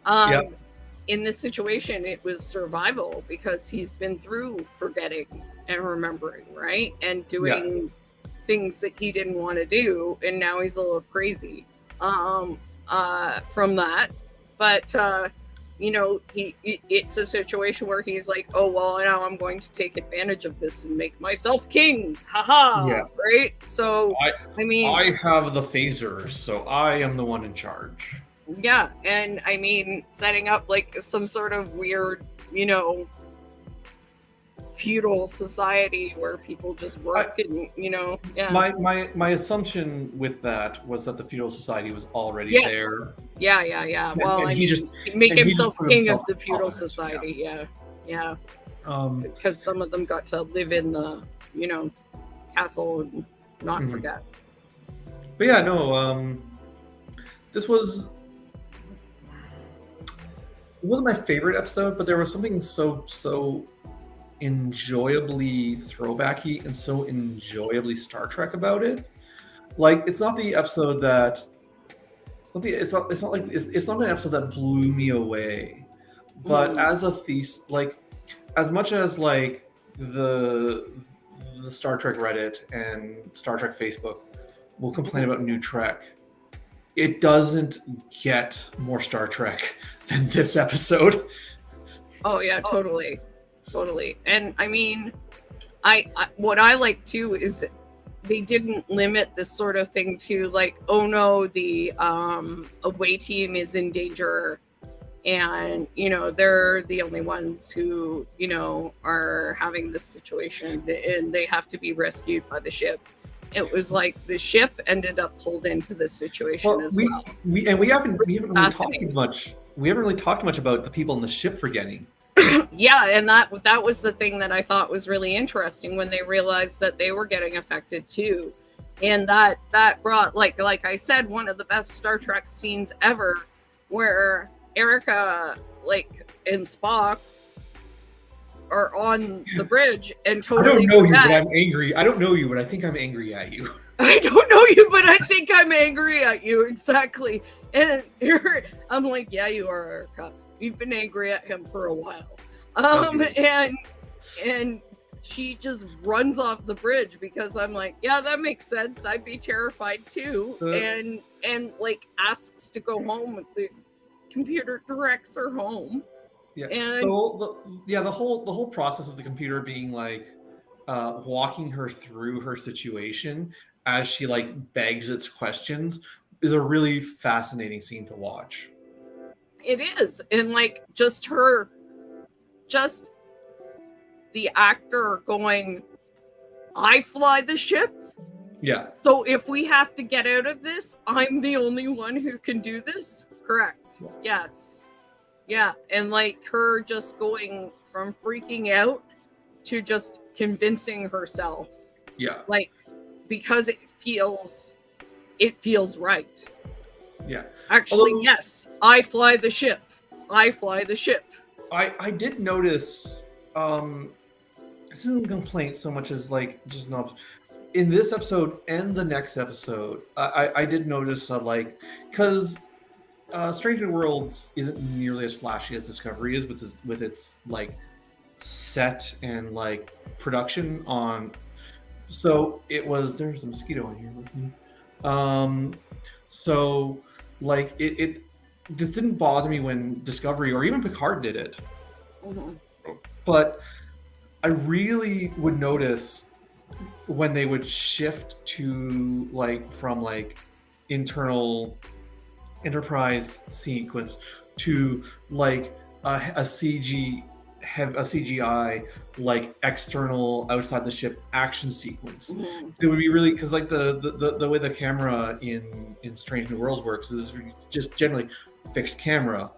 Yep. In this situation, it was survival because he's been through forgetting and remembering, right? And doing things that he didn't want to do, and now he's a little crazy from that. But you know, it's a situation where he's like, oh well, now I'm going to take advantage of this and make myself king, haha. Yeah. Right. So I mean, I have the phaser, so I am the one in charge. Yeah, and I mean, setting up like some sort of weird, you know, feudal society where people just work and, you know, yeah. My assumption with that was that the feudal society was already there. Yeah. Well, and I he mean, just make himself king himself of the feudal prominent, society. Yeah. Um, Because some of them got to live in the, you know, castle and not forget. But yeah, no, this was. It wasn't my favorite episode, but there was something so enjoyably throwbacky and so enjoyably Star Trek about it. Like, it's not the episode that it's not an episode that blew me away, but as a thesis, like, as much as like the Star Trek Reddit and Star Trek Facebook will complain about New Trek, it doesn't get more Star Trek than this episode. Oh yeah, totally. And I mean, I what I like too is they didn't limit this sort of thing to like, oh no, the away team is in danger, and you know they're the only ones who, you know, are having this situation, and they have to be rescued by the ship. It was like the ship ended up pulled into this situation as well. We haven't really talked much about the people in the ship forgetting. Yeah, and that was the thing that I thought was really interesting when they realized that they were getting affected too. And that brought, like I said, one of the best Star Trek scenes ever, where Erica, like, and Spock are on the bridge and totally. I don't know you, but I'm angry. I don't know you, but I think I'm angry at you. I don't know you, but I think I'm angry at you. Exactly. And I'm like, yeah, you are, Erica. You've been angry at him for a while. And she just runs off the bridge because I'm like, yeah, that makes sense. I'd be terrified too. And like asks to go home. The computer directs her home. Yeah. And the whole process of the computer being like walking her through her situation as she like begs its questions is a really fascinating scene to watch. It is. And like just the actor going, I fly the ship. Yeah. So if we have to get out of this, I'm the only one who can do this. Correct. Yes. Yeah, and like her just going from freaking out to just convincing herself. Yeah. Like, because it feels right. Yeah. Actually, yes, I fly the ship. I I did notice, this isn't a complaint so much as like just not in this episode and the next episode. I did notice like, because Strange New Worlds isn't nearly as flashy as Discovery is with its like set and like production on. So it was, there's a mosquito in here with me. So like it this didn't bother me when Discovery or even Picard did it. But I really would notice when they would shift to like from like internal Enterprise sequence to like a CGI like external outside the ship action sequence. It would be really, because like the way the camera in Strange New Worlds works is just generally fixed camera.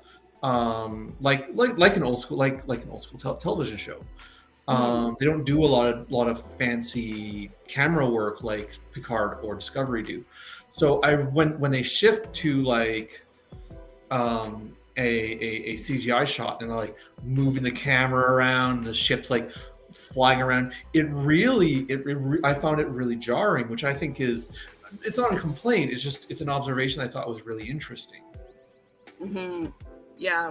like an old school television show. They don't do a lot of fancy camera work like Picard or Discovery do. So when they shift to like a CGI shot and they're like moving the camera around, and the ship's like flying around, I found it really jarring, which I think it's not a complaint. It's an observation I thought was really interesting. Yeah.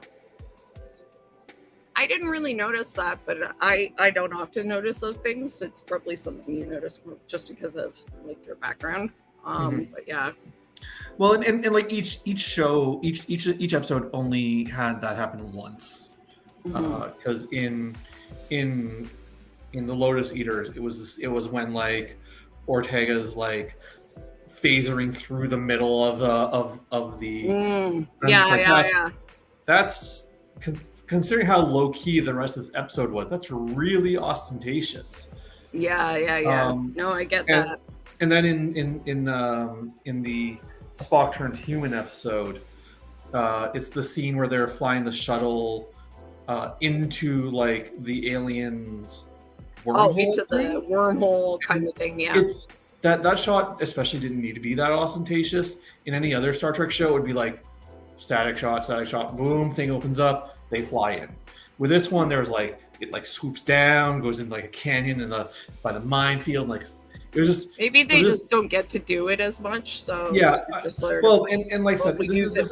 I didn't really notice that, but I don't often notice those things. It's probably something you notice just because of like your background. But yeah. Well, and like each show, each episode only had that happen once, because in the Lotus Eaters, it was when like Ortega's like phasering through the middle of the yeah. That's considering how low key the rest of this episode was. That's really ostentatious. Yeah. No, I get that. And then in the Spock turns human episode, it's the scene where they're flying the shuttle into like the aliens' wormhole. Into the wormhole kind of thing. Yeah. It's that shot especially didn't need to be that ostentatious. In any other Star Trek show, it would be like static shot, boom, thing opens up, they fly in. With this one, there's like it like swoops down, goes into like a canyon by the minefield, like. It was just maybe they just don't get to do it as much, so just like, well, and like I said, this is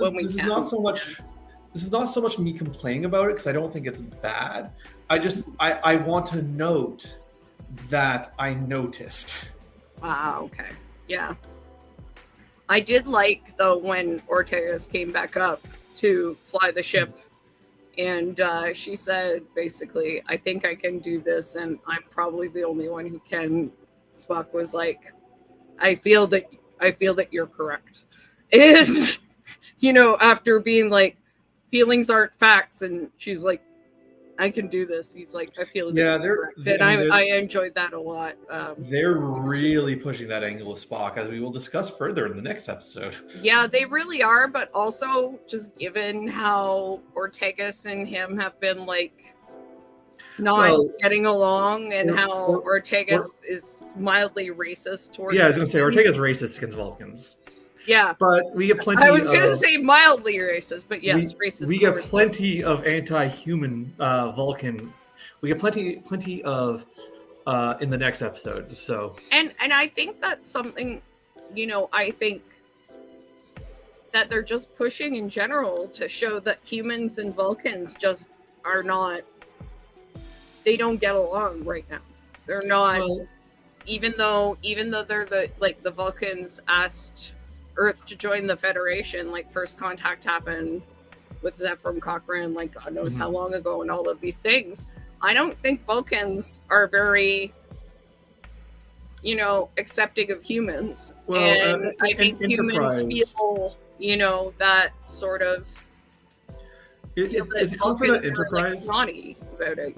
not so much me complaining about it because I don't think it's bad. I want to note that I noticed. Okay, yeah. I did like though when Ortega's came back up to fly the ship, and she said basically, "I think I can do this, and I'm probably the only one who can." Spock was like, I feel that you're correct. And, after being like, feelings aren't facts. And she's like, I can do this. He's like, I feel correct. And I enjoyed that a lot. They're really pushing that angle of Spock, as we will discuss further in the next episode. Yeah, they really are. But also just given how Ortegas and him have been like, not getting along, and how Ortegas is mildly racist towards. Yeah, I was going to say Ortega's racist against Vulcans. Yeah, but we get plenty. I was going to say mildly racist, but yes, racist. We get plenty of anti-human Vulcan. We get plenty of in the next episode. So and I think that's something, I think that they're just pushing in general to show that humans and Vulcans just are not. They don't get along right now. They're not, even though they're the Vulcans asked Earth to join the Federation, like first contact happened with Zephyr Cochrane, like God knows how long ago, and all of these things. I don't think Vulcans are very, accepting of humans. And I think humans feel, that sort of. It's content that Enterprise naughty about it,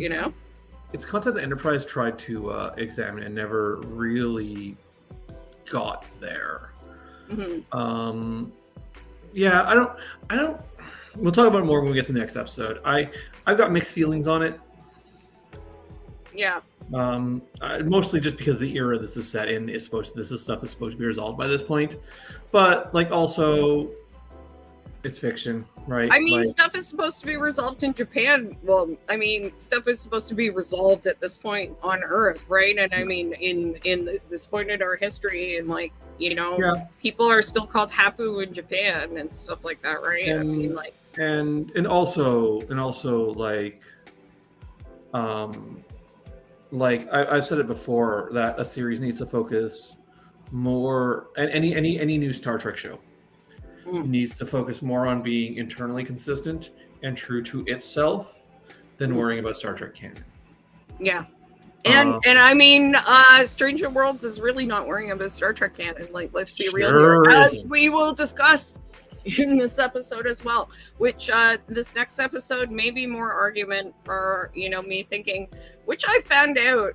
It's content that Enterprise tried to examine and never really got there. Yeah, I don't. We'll talk about it more when we get to the next episode. I've got mixed feelings on it. Yeah. Mostly just because the era this is set in this stuff is supposed to be resolved by this point, but like also. It's fiction, right? I mean, stuff is supposed to be resolved in Japan. Well, I mean, stuff is supposed to be resolved at this point on Earth, right? And I mean, in this point in our history, and like, people are still called Hafu in Japan and stuff like that, right? And, I mean, like, and also like I've said it before that a series needs to focus more, and any new Star Trek show. Needs to focus more on being internally consistent and true to itself than worrying about Star Trek canon. Yeah. And I mean, Stranger Worlds is really not worrying about Star Trek canon. Like, let's be real here. As we will discuss in this episode as well, which this next episode may be more argument for, me thinking, which I found out,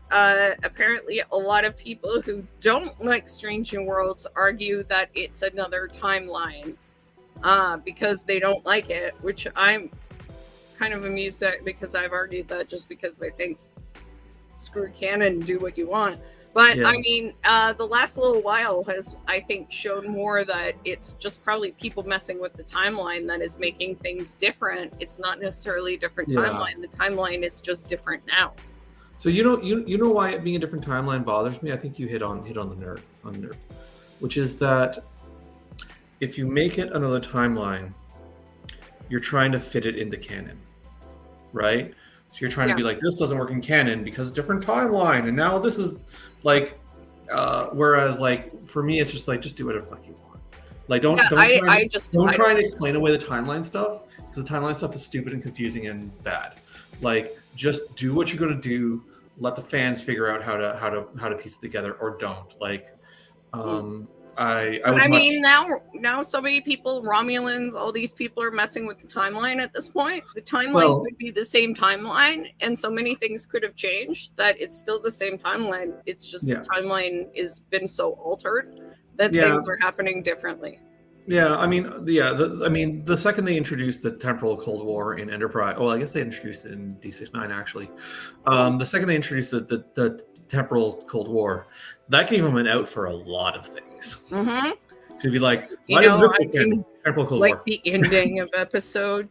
apparently a lot of people who don't like Stranger Worlds argue that it's another timeline because they don't like it, which I'm kind of amused at, because I've argued that just because I think screw canon, do what you want. But Yeah. I mean, the last little while has, I think, shown more that it's just probably people messing with the timeline that is making things different. It's not necessarily a different timeline. The timeline is just different now. So you know why it being a different timeline bothers me? I think you hit on the nerve, which is that if you make it another timeline, you're trying to fit it into canon, right? So you're trying to be like, this doesn't work in canon because different timeline, and now this is like, whereas like for me, it's just like, just do whatever the fuck you want. Like don't try and explain away the timeline stuff, because the timeline stuff is stupid and confusing and bad. Like just do what you're gonna do. Let the fans figure out how to piece it together, or don't. Like, I mean, now so many people, Romulans, all these people are messing with the timeline at this point. The timeline could be the same timeline, and so many things could have changed that it's still the same timeline. It's just the timeline has been so altered that things are happening differently. Yeah, I mean, the second they introduced the temporal Cold War in Enterprise, well, I guess they introduced it in D69 actually. The second they introduced the temporal Cold War, that gave them an out for a lot of things. Mm-hmm. To be like, why does this temporal Cold War? Like the ending of episode,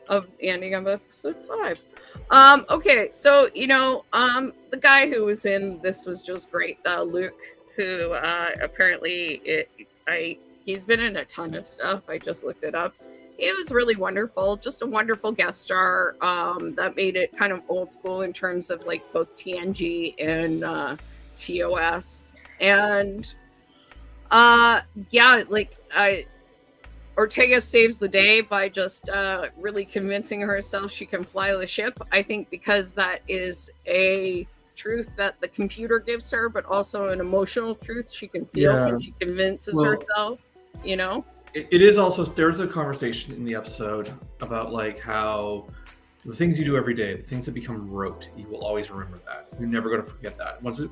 of ending of episode 5. Okay, so the guy who was in this was just great, Luke, who apparently he's been in a ton of stuff. I just looked it up. It was really wonderful, just a wonderful guest star that made it kind of old school in terms of like both TNG and TOS. And Ortega saves the day by just really convincing herself she can fly the ship. I think because that is a truth that the computer gives her, but also an emotional truth she can feel when she convinces herself, It is also, there's a conversation in the episode about like how the things you do every day, the things that become rote, you will always remember that. You're never going to forget that. Once you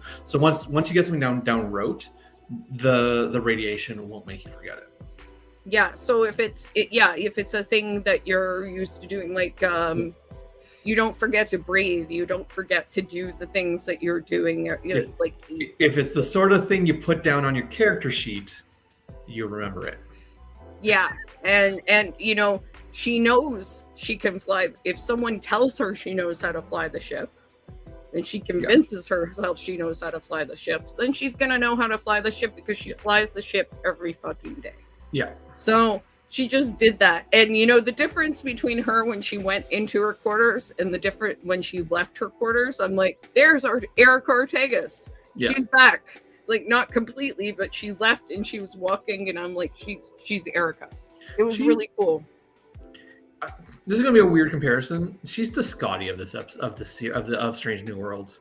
get something down rote, the radiation won't make you forget it. Yeah. So if it's a thing that you're used to doing, like you don't forget to breathe, you don't forget to do the things that you're doing. If it's the sort of thing you put down on your character sheet, you remember it. Yeah, and she knows she can fly. If someone tells her she knows how to fly the ship, and she convinces herself she knows how to fly the ships, then she's gonna know how to fly the ship because she flies the ship every fucking day. Yeah. So she just did that. And the difference between her when she went into her quarters and the different when she left her quarters, I'm like, there's our Erica Ortegas. Yeah. She's back. Like, not completely, but she left and she was walking, and I'm like, she's Erica. It was really cool. This is gonna be a weird comparison. She's the Scotty of this of Strange New Worlds.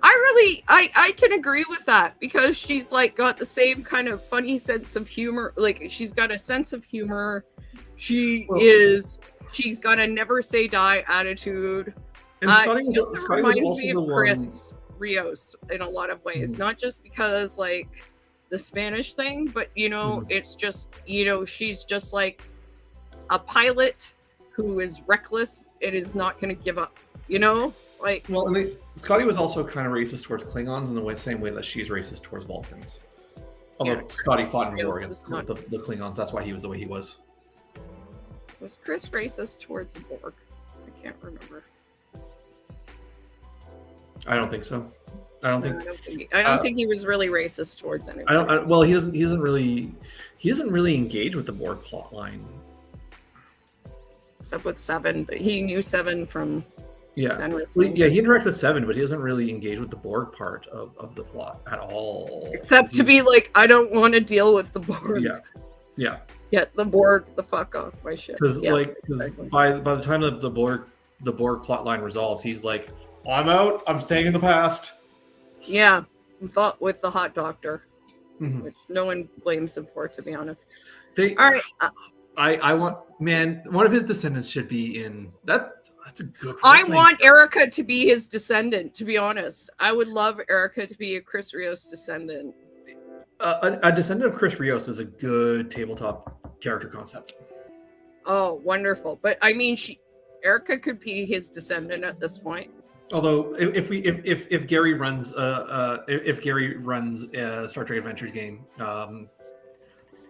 I can agree with that, because she's like got the same kind of funny sense of humor. Like, she's got a sense of humor. She's got a never say die attitude. And Scotty reminds me of Chris Rios in a lot of ways, not just because like the Spanish thing, but it's just she's just like a pilot who is reckless and is not going to give up. Scotty was also kind of racist towards Klingons in the same way that she's racist towards Vulcans. Although Scotty fought in war against the Klingons, that's why he was the way he was. Was Chris racist towards Borg? I can't remember. I don't think so. I don't think he was really racist towards anyone. He doesn't really engage with the Borg plot line. Except with Seven, but he knew Seven from he interacts with Seven, but he doesn't really engage with the Borg part of the plot at all. Except to be like, I don't want to deal with the Borg. Yeah. Get the Borg the fuck off my ship. Because by the time that the Borg plot line resolves, he's like, I'm out. I'm staying in the past. Yeah, with the hot doctor, which no one blames him for, to be honest. All right. I want, man, one of his descendants should be in. That's a good. I want Erica to be his descendant. To be honest, I would love Erica to be a Chris Rios descendant. A descendant of Chris Rios is a good tabletop character concept. Oh, wonderful. But I mean, Erica could be his descendant at this point. Although if Gary runs if Gary runs a Star Trek Adventures game,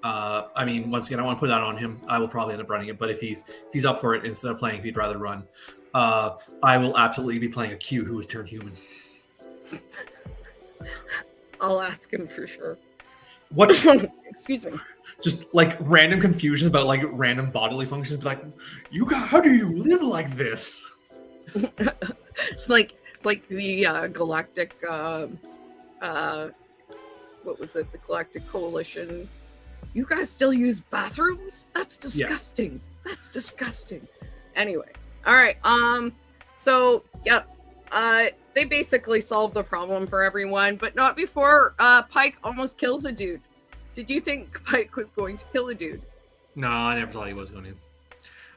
I mean, once again, I want to put that on him. I will probably end up running it, but if he's up for it instead of playing, if he'd rather run, I will absolutely be playing a Q who is turned human. I'll ask him for sure. What? Excuse me. Just like random confusion about like random bodily functions. Like, how do you live like this? like the galactic what was it, the Galactic Coalition, you guys still use bathrooms? That's disgusting. Yeah. That's disgusting. Anyway, all right, so yeah, they basically solved the problem for everyone, but not before Pike almost kills a dude. Did you think Pike was going to kill a dude? No, I never thought he was going to.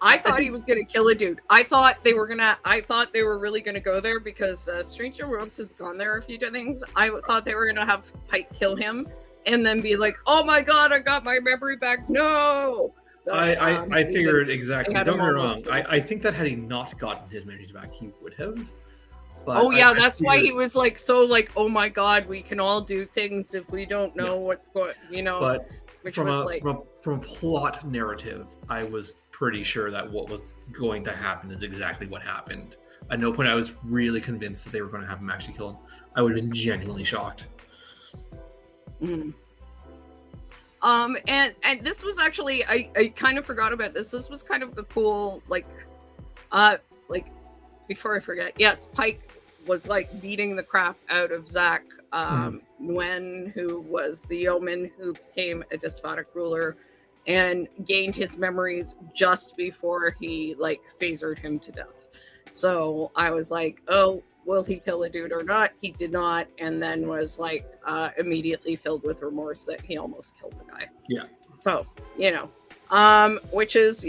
I thought he was going to kill a dude. I thought they were really going to go there because Stranger Worlds has gone there a few things. I thought they were going to have Pike kill him and then be like, oh my God, I got my memory back. No. I figured exactly. Don't get me wrong. I think that had he not gotten his memories back, he would have. But that's why he was like, so like, oh my God, we can all do things if we don't know what's going, But which from was from a plot narrative, I was pretty sure that what was going to happen is exactly what happened. At no point I was really convinced that they were going to have him actually kill him. I would have been genuinely shocked. Mm-hmm. And this was actually, I kind of forgot about this. This was kind of the cool, like before I forget, yes, Pike was like beating the crap out of Zach, Nguyen, who was the yeoman who became a despotic ruler and gained his memories just before he like phasered him to death. So I was like, oh, will he kill a dude or not? He did not, and then was like immediately filled with remorse that he almost killed the guy. Yeah. So, which is,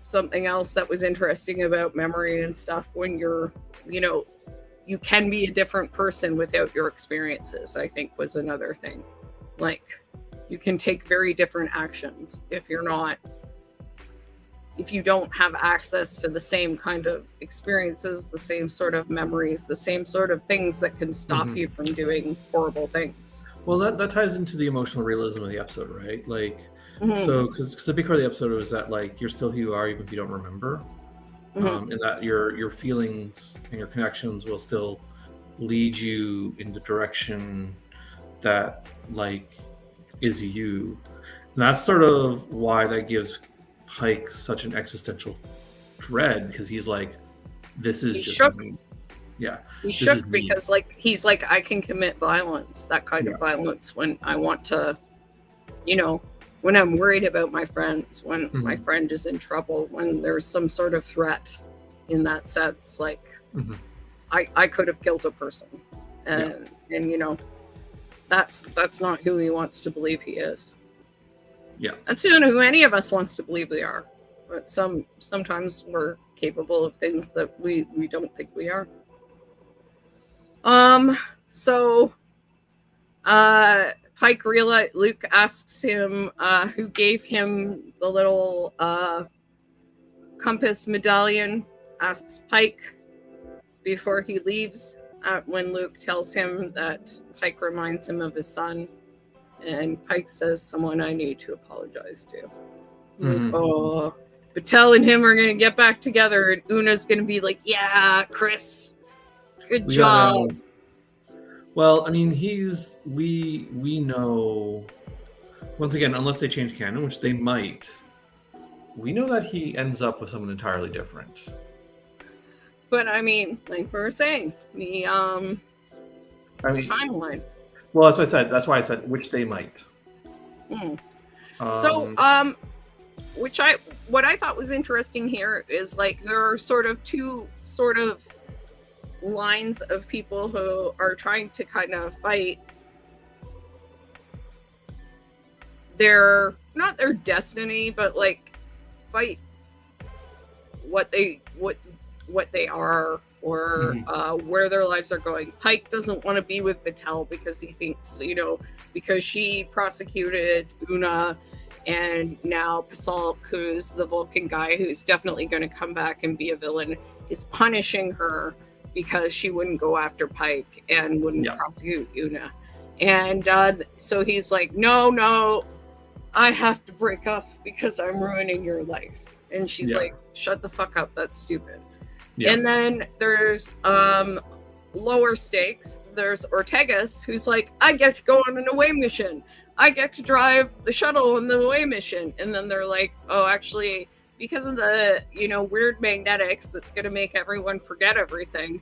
something else that was interesting about memory and stuff when you're, you can be a different person without your experiences, I think was another thing. Like, you can take very different actions if you don't have access to the same kind of experiences, the same sort of memories, the same sort of things that can stop you from doing horrible things. Well, that ties into the emotional realism of the episode, right? Like, so because the big part of the episode was that like you're still who you are even if you don't remember, and that your feelings and your connections will still lead you in the direction that like is you. And that's sort of why that gives Pike such an existential dread, because he's like, this is just shook. Me. Yeah, he's shook because like he's like, I can commit violence, that kind of violence, when I want to, when I'm worried about my friends, when my friend is in trouble, when there's some sort of threat in that sense, like I could have killed a person, and that's not who he wants to believe he is. Yeah, that's not who any of us wants to believe we are. But sometimes we're capable of things that we don't think we are. So Pike realized, Luke asks him who gave him the little compass medallion, asks Pike before he leaves, when Luke tells him that Pike reminds him of his son. And Pike says, someone I need to apologize to. Like, oh, Patel and him are going to get back together, and Una's going to be like, yeah, Chris, good job. Well, I mean, we know, once again, unless they change canon, which they might, we know that he ends up with someone entirely different. But I mean, like we were saying, the timeline. Well, that's what I said. That's why I said which they might. What I thought was interesting here is like there are sort of two sort of lines of people who are trying to kind of fight not their destiny, but like fight what they are, or where their lives are going. Pike doesn't want to be with Battelle because he thinks, because she prosecuted Una And now Pasalk, who's the Vulcan guy who's definitely going to come back and be a villain, is punishing her because she wouldn't go after Pike and wouldn't prosecute Una. And so he's like, no, I have to break up because I'm ruining your life. And she's like, shut the fuck up, that's stupid. And then there's lower stakes. There's Ortegas, who's like, I get to go on an away mission. I get to drive the shuttle on the away mission. And then they're like, oh, actually, because of the, weird magnetics that's going to make everyone forget everything.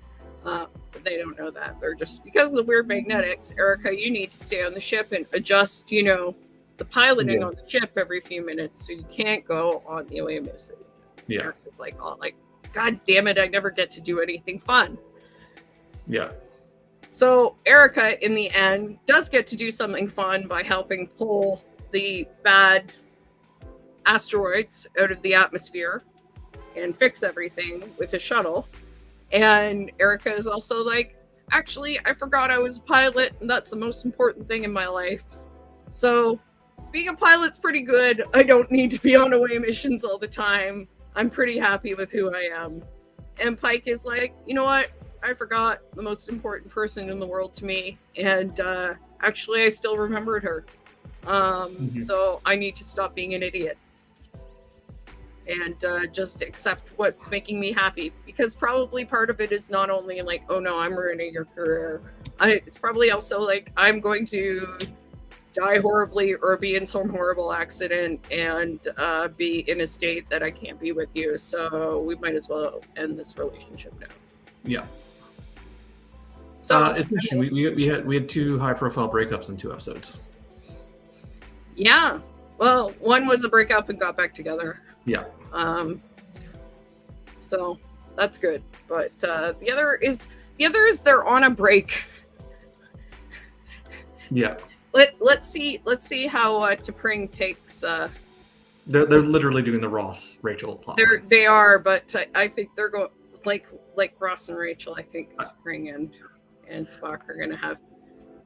They don't know that. They're just, because of the weird magnetics, Erica, you need to stay on the ship and adjust, the piloting on the ship every few minutes. So you can't go on the away mission. Yeah. Erica's like, oh, God damn it, I never get to do anything fun. Yeah. So Erica, in the end, does get to do something fun by helping pull the bad asteroids out of the atmosphere and fix everything with a shuttle. And Erica is also like, actually, I forgot I was a pilot, and that's the most important thing in my life. So being a pilot's pretty good. I don't need to be on away missions all the time. I'm pretty happy with who I am. And Pike is like, you know what? I forgot the most important person in the world to me. And actually, I still remembered her. So I need to stop being an idiot. And just accept what's making me happy. Because probably part of it is not only like, oh no, I'm ruining your career. It's probably also like, I'm going to die horribly or be in some horrible accident and be in a state that I can't be with you. So we might as well end this relationship now. Yeah. So it's interesting. We had 2 high-profile breakups in 2 episodes. Yeah. Well, one was a breakup and got back together. Yeah. So that's good. But the other is they're on a break. Yeah. Let's see how T'Pring takes. They're literally doing the Ross Rachel plot. They are, but I think they're going like Ross and Rachel. I think T'Pring and Spock are going to have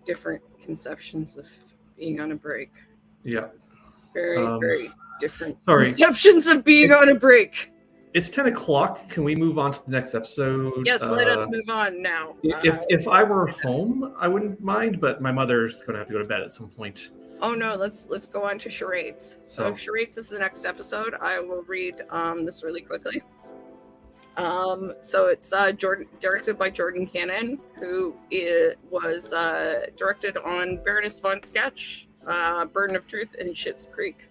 different conceptions of being on a break. Yeah. Very different sorry. conceptions of being on a break. It's 10 o'clock. Can we move on to the next episode? Yes, let us move on now. If I were home, I wouldn't mind, but my mother's going to have to go to bed at some point. Oh no, let's go on to Charades. So Charades is the next episode. I will read this really quickly. So it's directed by Jordan Cannon, who was directed on Baroness von Sketch, Burden of Truth, and Schitt's Creek.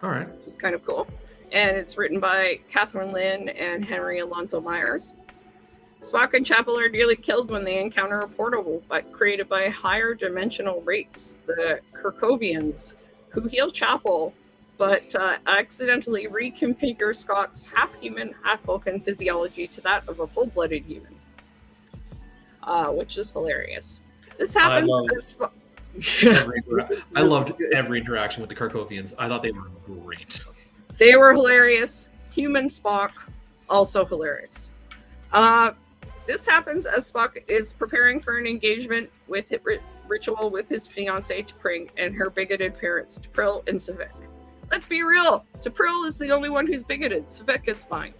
All right. Which is kind of cool. And it's written by Catherine Lynn and Henry Alonso Myers. Spock and Chapel are nearly killed when they encounter a portal created by higher dimensional race, the Kirkovians, who heal Chapel, but accidentally reconfigure Scott's half-human, half-Vulcan physiology to that of a full-blooded human, which is hilarious. This happens as I loved every interaction with the Kirkovians. I thought they were great. They were hilarious. Human Spock, also hilarious. This happens as Spock is preparing for an engagement with ritual with his fiancée T'Pring and her bigoted parents, T'Pril and Savik. Let's be real. T'Pril is the only one who's bigoted. Savik is fine.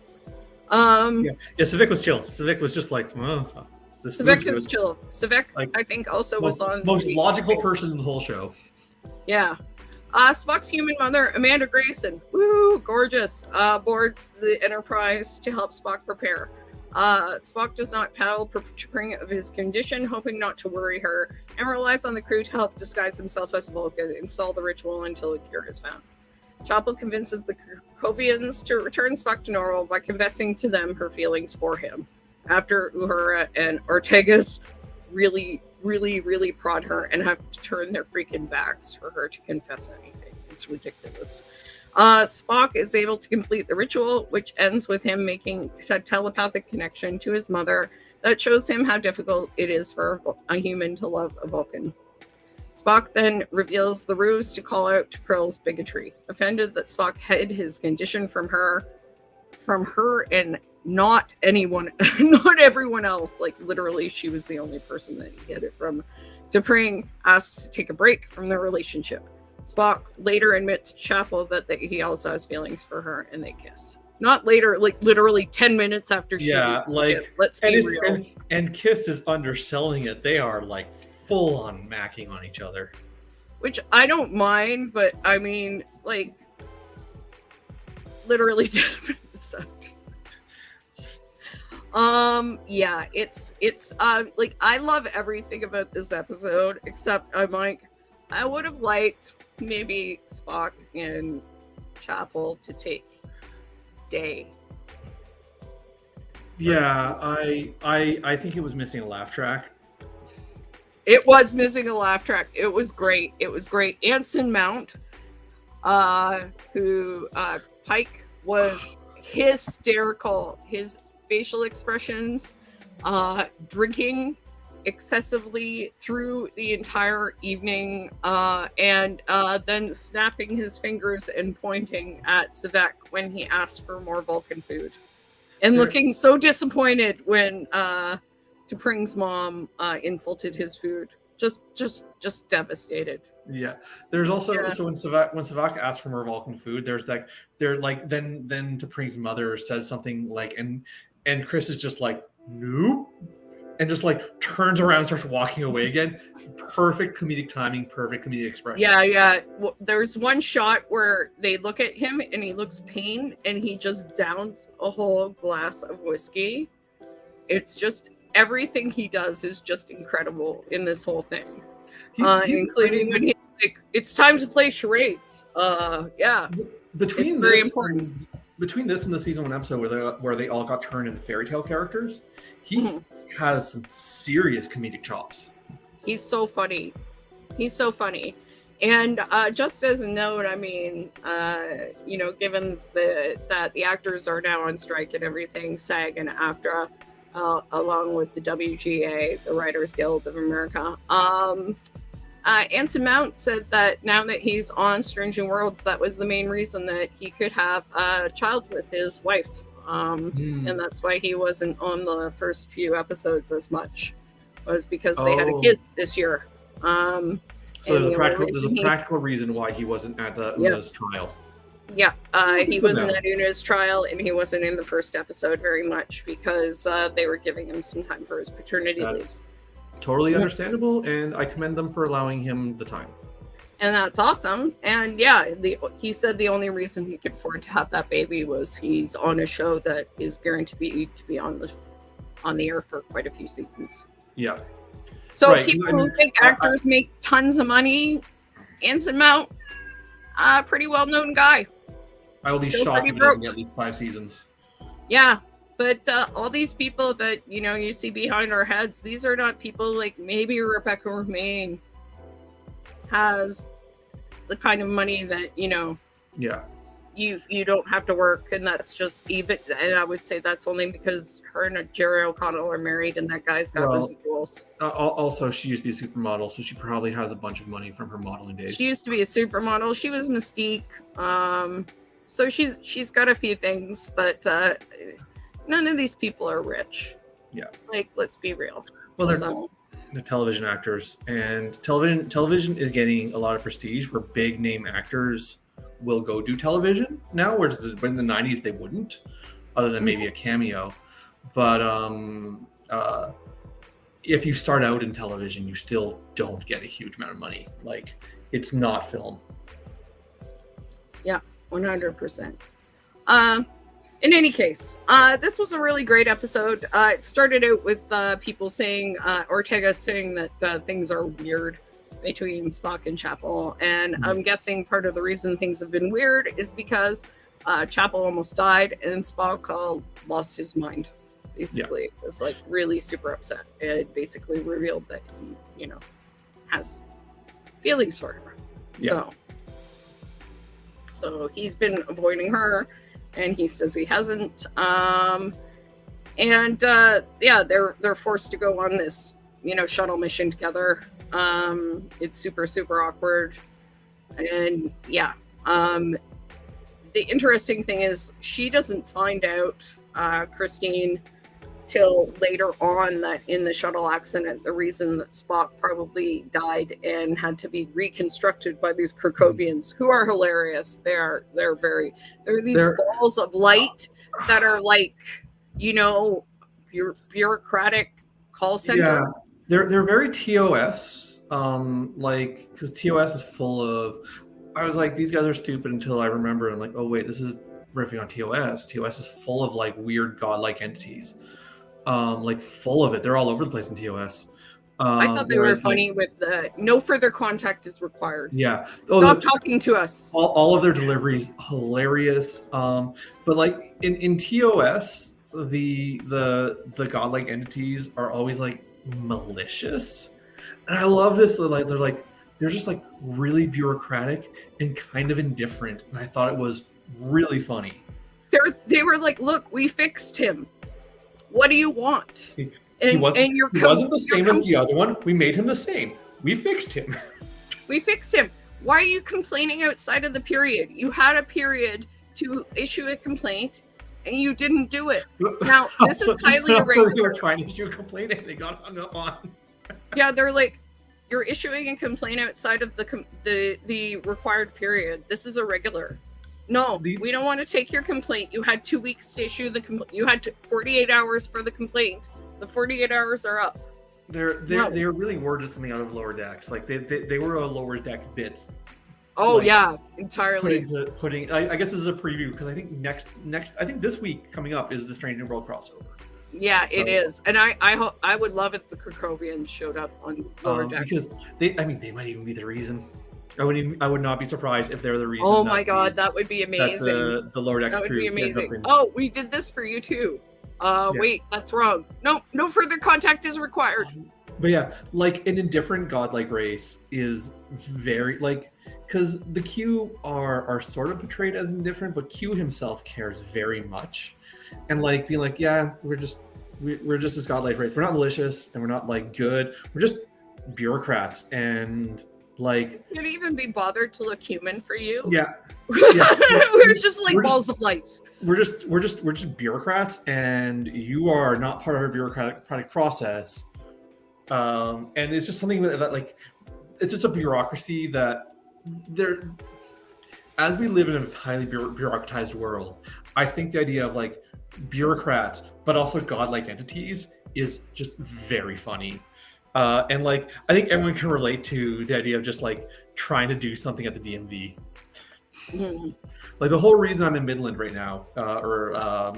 Yeah, Savik was chill. Savik was just like, Savik is chill. Savik, I think, also was on most logical person in the whole show. Yeah. Spock's human mother, Amanda Grayson, woo, gorgeous, boards the Enterprise to help Spock prepare. Spock does not tell T'Pring of his condition, hoping not to worry her, and relies on the crew to help disguise himself as a Vulcan, install the ritual until a cure is found. Chapel convinces the Kirkovians to return Spock to normal by confessing to them her feelings for him. After Uhura and Ortegas really prod her and have to turn their freaking backs for her to confess anything. It's ridiculous. Spock is able to complete the ritual, which ends with him making a telepathic connection to his mother that shows him how difficult it is for a human to love a Vulcan. Spock then reveals the ruse to call out T'Pril's bigotry, offended that Spock hid his condition from her and not everyone else. Like, literally, she was the only person that he hid it from. T'Pring asks to take a break from their relationship. Spock later admits to Chapel that he also has feelings for her, and they kiss. Not later, like literally 10 minutes after she like let's be real. And Kiss is underselling it. They are like full on macking on each other. Which I don't mind, but I mean, like, literally 10 minutes after. Yeah, it's like, I love everything about this episode, except I'm like, I would have liked maybe Spock and Chapel to take Day. Yeah, I think it was missing a laugh track. It was missing a laugh track. It was great. Anson Mount, who Pike, was hysterical. His facial expressions, drinking excessively through the entire evening, and then snapping his fingers and pointing at Savek when he asked for more Vulcan food, and looking so disappointed when T'Pring's mom insulted his food. Just devastated. Yeah. There's also so when Savak asks for more Vulcan food, then T'Pring's mother says something like, and Chris is just like, nope, and just like turns around and starts walking away again. Perfect comedic timing, perfect comedic expression. Yeah. Well, there's one shot where they look at him and he looks pained and he just downs a whole glass of whiskey. It's just, everything he does is just incredible in this whole thing. Including when he's like, it's time to play charades. Yeah. Between this and the season 1 episode where they all got turned into fairy tale characters, he has some serious comedic chops. He's so funny. And just as a note, I mean, given that the actors are now on strike and everything, SAG and AFTRA, along with the WGA, the Writers Guild of America, Anson Mount said that now that he's on Strange New Worlds, that was the main reason that he could have a child with his wife. And that's why he wasn't on the first few episodes as much, was because they had a kid this year. So there's a practical reason why he wasn't at Una's trial. Yeah, he wasn't at Una's trial, and he wasn't in the first episode very much because they were giving him some time for his paternity leave. Totally understandable, and I commend them for allowing him the time. And that's awesome. And yeah, he said the only reason he could afford to have that baby was he's on a show that is guaranteed to be on the air for quite a few seasons. Yeah. So people who think actors make tons of money, Anson Mount, pretty well-known guy. I will be shocked if he doesn't get at least 5 seasons. Yeah. But all these people that, you see behind our heads, these are not people like maybe Rebecca Romijn has the kind of money that, Yeah. You don't have to work, and that's just even. And I would say that's only because her and Jerry O'Connell are married, and that guy's got residuals. Also, she used to be a supermodel, so she probably has a bunch of money from her modeling days. She used to be a supermodel. She was Mystique. So she's got a few things, but none of these people are rich. Yeah. Like, let's be real. Well, they're television actors, and television is getting a lot of prestige where big name actors will go do television now, whereas in the 90s they wouldn't, other than maybe a cameo. But if you start out in television, you still don't get a huge amount of money. Like, it's not film. Yeah, 100%. In any case, this was a really great episode. It started out with people saying, Ortega saying that things are weird between Spock and Chapel. And I'm guessing part of the reason things have been weird is because Chapel almost died and Spock lost his mind. Basically, was like really super upset. It basically revealed that he, has feelings for her. Yeah. So he's been avoiding her, and he says he hasn't. They're forced to go on this, shuttle mission together. It's super, super awkward. And the interesting thing is she doesn't find out, Christine, till later on that in the shuttle accident, the reason that Spock probably died and had to be reconstructed by these Krakowians, who are hilarious. They're these They're- balls of light that are like, bureaucratic call center. Yeah, they're very TOS. Like, because TOS is full of. I was like, these guys are stupid until I remember. I'm like, oh wait, this is riffing on TOS. TOS is full of like weird godlike entities. Like full of it. They're all over the place in TOS. I thought they were funny with the no further contact is required. Yeah. Stop talking to us. All of their deliveries hilarious. But like in TOS, the godlike entities are always like malicious, and I love this. They're just like really bureaucratic and kind of indifferent, and I thought it was really funny. They were like, look, we fixed him. What do you want? He wasn't the same as the other one. We made him the same. We fixed him. We fixed him. Why are you complaining outside of the period? You had a period to issue a complaint, and you didn't do it. Now, this is highly irregular. They were trying to issue a complaint, and they got hung up on. Yeah, they're like, you're issuing a complaint outside of the required period. This is irregular. No, we don't want to take your complaint. You had 2 weeks to issue the complaint. You had 48 hours for the complaint. The 48 hours are up. They really were just something out of Lower Decks. Like they were a Lower Deck bits. Oh like, yeah, entirely. I guess this is a preview because I think next I think this week coming up is the Strange New World crossover. Yeah, so, it is, and I would love if the Krakowians showed up on Lower Decks because they might even be the reason. I would not be surprised if they're the reason. Oh my god, that would be amazing. The Lower Decks that would crew be amazing. Oh, we did this for you too. Wait, that's wrong. No further contact is required. But yeah, like an indifferent godlike race is very like because the Q are sort of portrayed as indifferent, but Q himself cares very much, and like being like, yeah, we're just this godlike race. We're not malicious and we're not like good. We're just bureaucrats and like can't even be bothered to look human for you. Yeah. We're just like balls of light. We're just bureaucrats, and you are not part of our bureaucratic process. And it's just something that like it's just a bureaucracy that there. As we live in a highly bureaucratized world, I think the idea of like bureaucrats, but also godlike entities, is just very funny. And like I think everyone can relate to the idea of just like trying to do something at the DMV. Mm-hmm. Like the whole reason I'm in Midland right now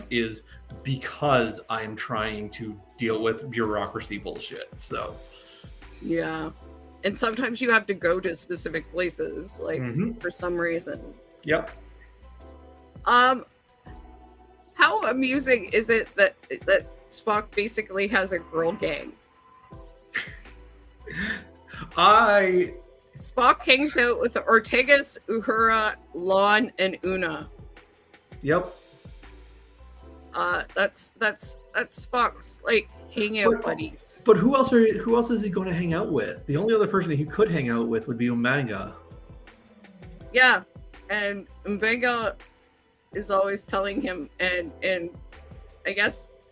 is because I'm trying to deal with bureaucracy bullshit. So yeah, and sometimes you have to go to specific places like for some reason. Yep. How amusing is it that Spock basically has a girl gang? Spock hangs out with Ortegas, Uhura, Lon, and Una. Yep. That's Spock's like hangout buddies. But who else is he going to hang out with? The only other person he could hang out with would be Umanga. Yeah, and Umanga is always telling him, and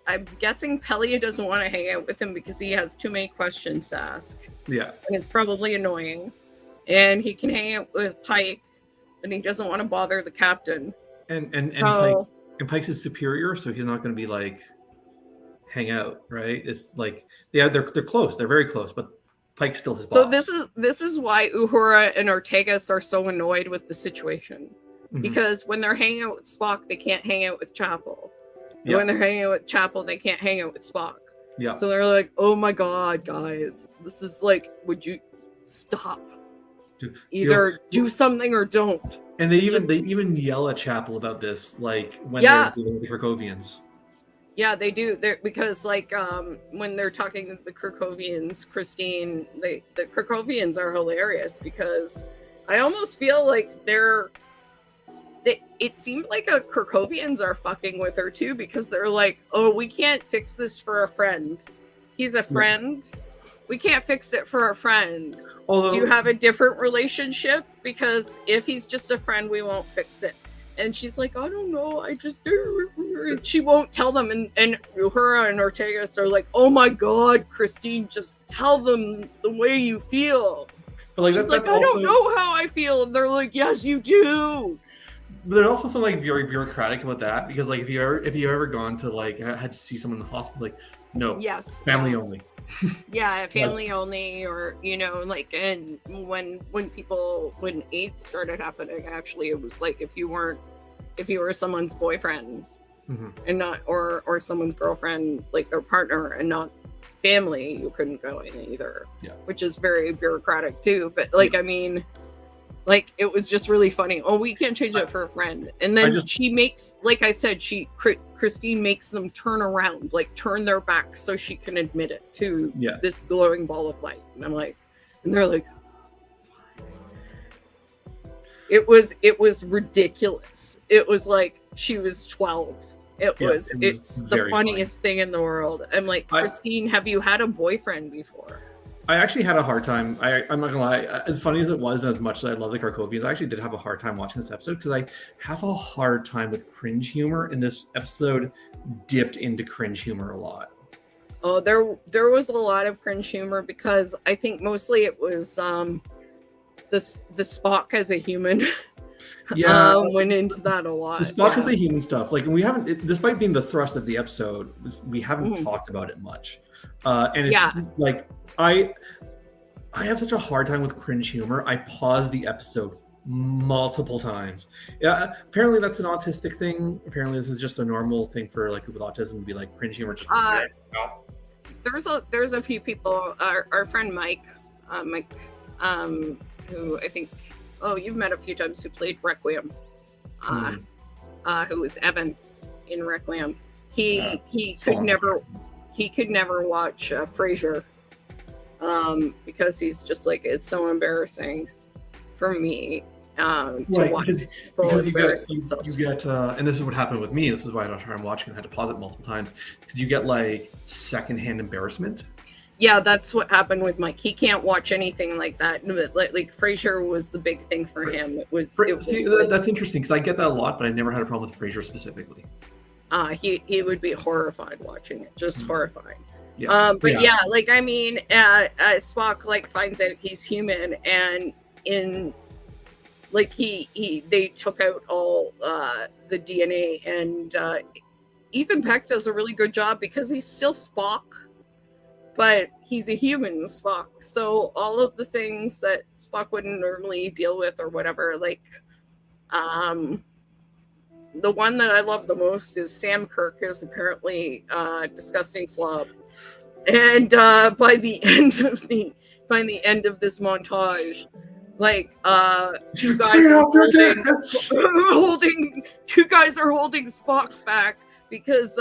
I'm guessing Pelia doesn't want to hang out with him because he has too many questions to ask. Yeah, and it's probably annoying. And he can hang out with Pike, and he doesn't want to bother the captain. And Pike's his superior, so he's not going to be like hang out, right? It's like they're close, they're very close, but Pike's still his boss. So this is why Uhura and Ortegas are so annoyed with the situation, because when they're hanging out with Spock, they can't hang out with Chapel. Yep. When they're hanging out with Chapel, they can't hang out with Spock. Yeah. So they're like, "Oh my god, guys, this is like, would you stop? Either do something or don't." And they even yell at Chapel about this, like when they're dealing with the Krakowians. Yeah, they do. Because like when they're talking to the Krakowians, Christine, the Krakowians are hilarious because I almost feel like it seemed like a Krakowians are fucking with her too, because they're like, "Oh, we can't fix this for a friend. He's a friend. We can't fix it for a friend. Do you have a different relationship? Because if he's just a friend, we won't fix it." And she's like, I don't know, I just she won't tell them, and Uhura and Ortegas are like, oh my god, Christine, just tell them the way you feel. But like she's that's like, I also, don't know how I feel, and they're like, yes, you do. But there's also something like very bureaucratic about that, because like if you ever gone to like had to see someone in the hospital, like no, yes, family only. Yeah, family only, or like, and when AIDS started happening, actually, it was like if you were someone's boyfriend and not or someone's girlfriend, like their partner, and not family, you couldn't go in either. Yeah, which is very bureaucratic too. But like, I mean, like, it was just really funny. Oh, we can't change it for a friend. And then she makes, like I said, Christine makes them turn around, like turn their back so she can admit it to this glowing ball of light. And I'm like, and they're like, it was ridiculous. It was like she was 12. It's the funniest thing in the world. I'm like, Christine, have you had a boyfriend before? I actually had a hard time. I'm not gonna lie. As funny as it was, and as much as I love the Krakovians, I actually did have a hard time watching this episode, because I have a hard time with cringe humor, and this episode dipped into cringe humor a lot. Oh, there was a lot of cringe humor, because I think mostly it was the Spock as a human. Went into that a lot. The Spock as a human stuff, like, we haven't, despite being the thrust of the episode, we haven't talked about it much. And it's like, I have such a hard time with cringe humor. I paused the episode multiple times. Yeah, apparently that's an autistic thing. Apparently this is just a normal thing for like people with autism to be like cringe humor. There's a few people. Our friend Mike, who I think you've met a few times, who played Requiem, who was Evan in Requiem. He could never watch Frasier. Because he's just like, it's so embarrassing for me to watch because you get and this is what happened with me. This is why I'm watching. I had to pause it multiple times, because you get like secondhand embarrassment. Yeah, that's what happened with Mike. He can't watch anything like that. Like Frasier was the big thing for him. That's interesting, because I get that a lot, but I never had a problem with Frasier specifically. He would be horrified watching it, just horrified. Like, I mean, Spock like finds out he's human, and in like they took out all the DNA, and Ethan Peck does a really good job, because he's still Spock, but he's a human Spock. So all of the things that Spock wouldn't normally deal with or whatever, like the one that I love the most is Sam Kirk is apparently disgusting slob. And by the end of this montage, like two guys are holding Spock back, because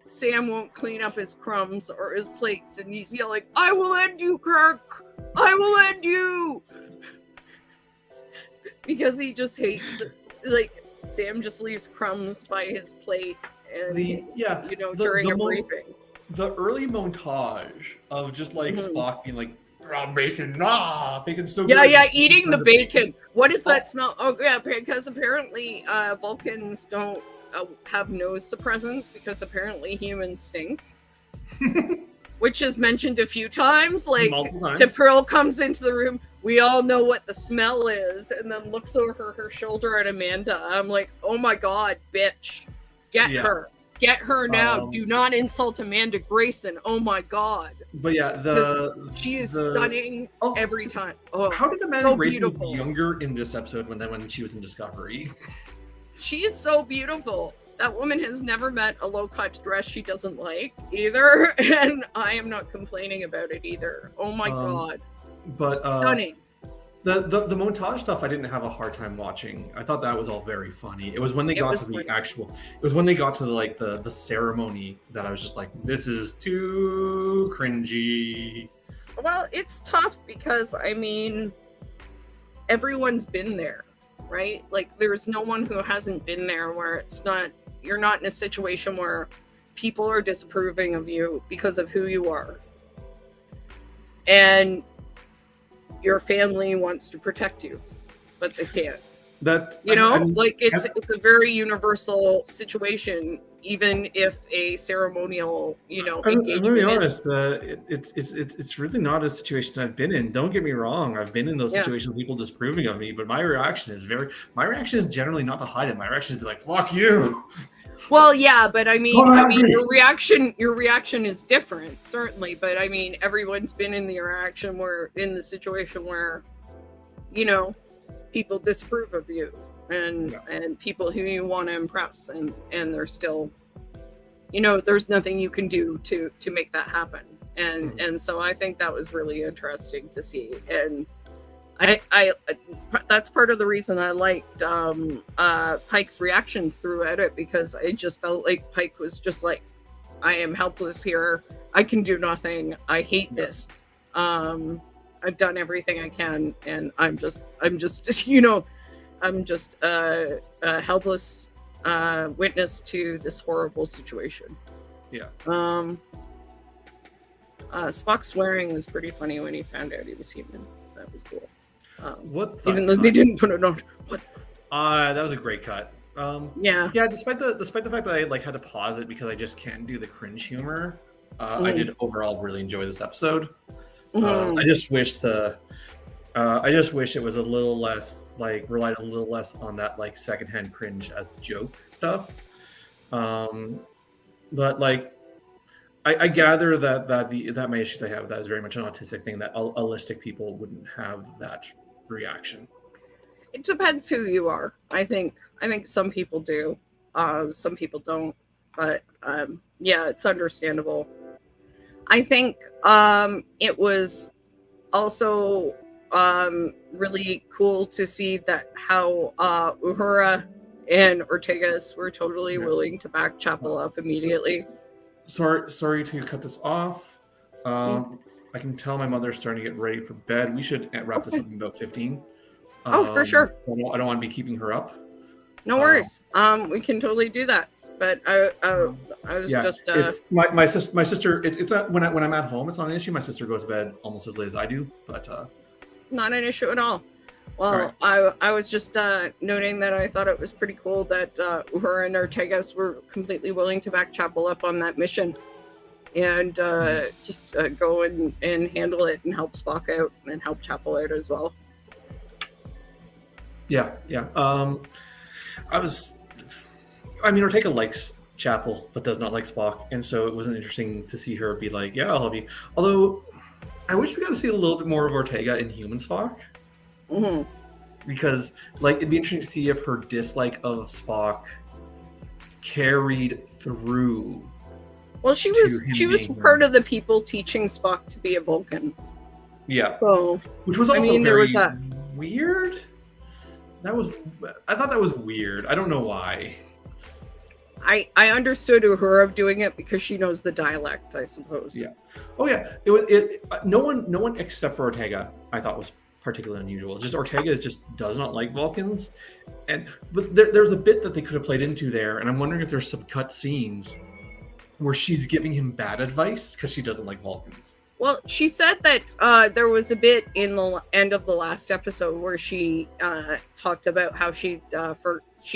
Sam won't clean up his crumbs or his plates, and he's yelling, "I will end you, Kirk! I will end you!" Because he just hates it. Like, Sam just leaves crumbs by his plate, and during a briefing. The early montage of just like Spock being like, bacon so good. Yeah, eating the bacon. What does that smell? Oh, yeah, because apparently Vulcans don't have nose suppressants, because apparently humans stink. Which is mentioned a few times. Like, T'Pring comes into the room, we all know what the smell is, and then looks over her shoulder at Amanda. I'm like, oh my god, bitch. Get her. Get her now. Do not insult Amanda Grayson. Oh my god. But yeah, she is stunning every time. Oh, how did Amanda Grayson look younger in this episode when she was in Discovery? She is so beautiful. That woman has never met a low-cut dress she doesn't like either, and I am not complaining about it either. Oh my god. But stunning. The montage stuff I didn't have a hard time watching. I thought that was all very funny. It was when they got to the ceremony that I was just like, this is too cringy. Well, it's tough because, I mean, everyone's been there, right? Like, there's no one who hasn't been there where you're not in a situation where people are disapproving of you because of who you are. And your family wants to protect you, but they can't. That You know, I mean, like it's a very universal situation, even if a ceremonial, I'm gonna be engagement is. honest. It's really not a situation I've been in. Don't get me wrong. I've been in those Yeah. situations, people disapproving of me, but my reaction is generally not to hide it. My reaction is to be like, "Fuck you." Well, yeah, but I mean, Come at me. your reaction is different, certainly. But I mean, everyone's been in the situation where, people disapprove of you, and people who you want to impress, and they're still, there's nothing you can do to make that happen. And so I think that was really interesting to see, and I that's part of the reason I liked Pike's reactions throughout it, because I just felt like Pike was just like, I am helpless here. I can do nothing. I hate this. I've done everything I can, and I'm just I'm just a helpless witness to this horrible situation. Yeah. Spock swearing was pretty funny when he found out he was human. That was cool. What the even though they didn't put it on. What? That was a great cut. Yeah. Despite the fact that I had to pause it because I just can't do the cringe humor, I did overall really enjoy this episode. I just wish it was a little less relied a little less on that secondhand cringe as joke stuff. But I gather that my issues I have with that is very much an autistic thing, that allistic people wouldn't have that reaction. It depends who you are. I think some people do, some people don't. But yeah, it's understandable. I think it was also really cool to see that how Uhura and Ortegas were totally willing to back Chapel up immediately. Sorry to cut this off. I can tell my mother's starting to get ready for bed. We should wrap this up in about 15. For sure. I don't want to be keeping her up. No worries. We can totally do that. But I was just. It's my sister. It's not when I'm at home. It's not an issue. My sister goes to bed almost as late as I do, but not an issue at all. Well, right. I was just noting that I thought it was pretty cool that Uhura and Ortegas were completely willing to back Chapel up on that mission, and just go and handle it and help Spock out and help Chapel out as well. Yeah. Ortega likes Chapel but does not like Spock, and so it wasn't interesting to see her be like, "Yeah, I'll help you." Although, I wish we got to see a little bit more of Ortega in human Spock. Because it'd be interesting to see if her dislike of Spock carried through. Well, she was part of the people teaching Spock to be a Vulcan. Yeah. So, which was also there was that. Weird. I thought that was weird. I don't know why. I understood Uhura doing it because she knows the dialect, I suppose. Yeah. Oh yeah. No one except for Ortega I thought was particularly unusual. Just Ortega just does not like Vulcans, but there's a bit that they could have played into there, and I'm wondering if there's some cut scenes where she's giving him bad advice because she doesn't like Vulcans. Well, she said that there was a bit in the end of the last episode where she talked about how she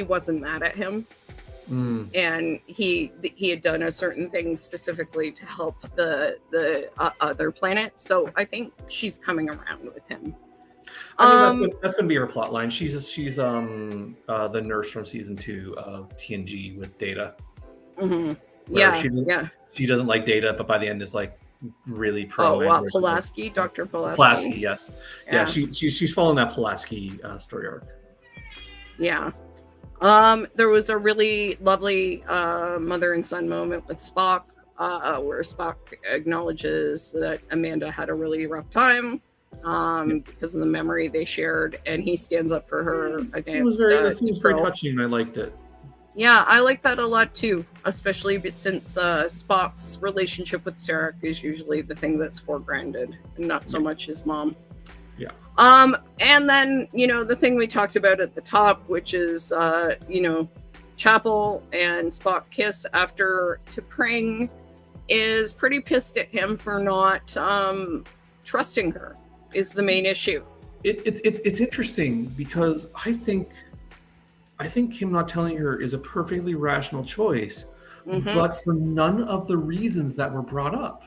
wasn't mad at him, and he had done a certain thing specifically to help the other planet. So I think she's coming around with him. I mean, that's going to be her plot line. She's the nurse from season 2 of TNG with Data. She doesn't like Data, but by the end is really pro. Pulaski, Dr. Pulaski. Pulaski, yes, yeah. She's following that Pulaski story arc. Yeah. There was a really lovely mother and son moment with Spock, where Spock acknowledges that Amanda had a really rough time. Because of the memory they shared, and he stands up for her. It seems very touching. I liked it. Yeah, I like that a lot too, especially since Spock's relationship with Sarek is usually the thing that's foregrounded, and not so much his mom. Yeah. And then the thing we talked about at the top, which is Chapel and Spock kiss after T'Pring, is pretty pissed at him for not trusting her. Is the main issue. It's interesting because I think I think him not telling her is a perfectly rational choice, Mm-hmm. but for none of the reasons that were brought up.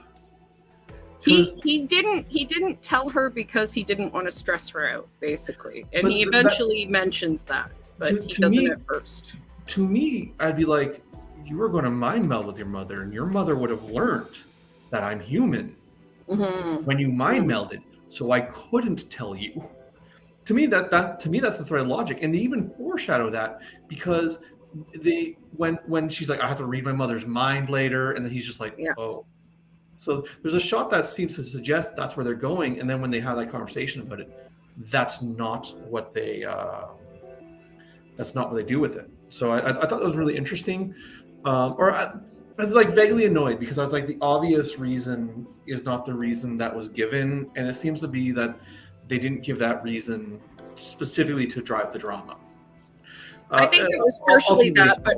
He didn't tell her because he didn't want to stress her out, basically, and But he eventually mentions that, but he doesn't at first. To me, I'd be like, you were going to mind meld with your mother, and your mother would have learned that I'm human when you mind melded, so I couldn't tell you. To me, that's the thread of logic, and they even foreshadow that because when she's like, I have to read my mother's mind later, and then he's just like, oh. So there's a shot that seems to suggest that's where they're going, and then when they have that conversation about it, that's not what they do with it. So I thought that was really interesting. I was like vaguely annoyed because I was like, the obvious reason is not the reason that was given, and it seems to be that they didn't give that reason specifically to drive the drama. I think it was partially that, but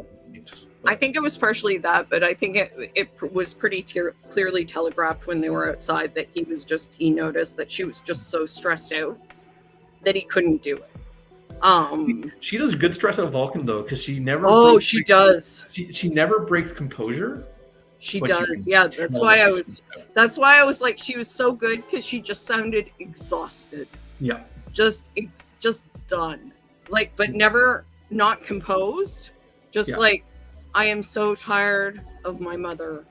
I think it was partially that, but I think it was pretty clearly telegraphed when they were outside that he noticed that she was just so stressed out that he couldn't do it. She does good stress out Vulcan though, because she never. Oh, she does. She never breaks composure. She does. Yeah, that's why I was like, she was so good because she just sounded exhausted. Yeah. Just done. Like, but never not composed. Just like, I am so tired of my mother.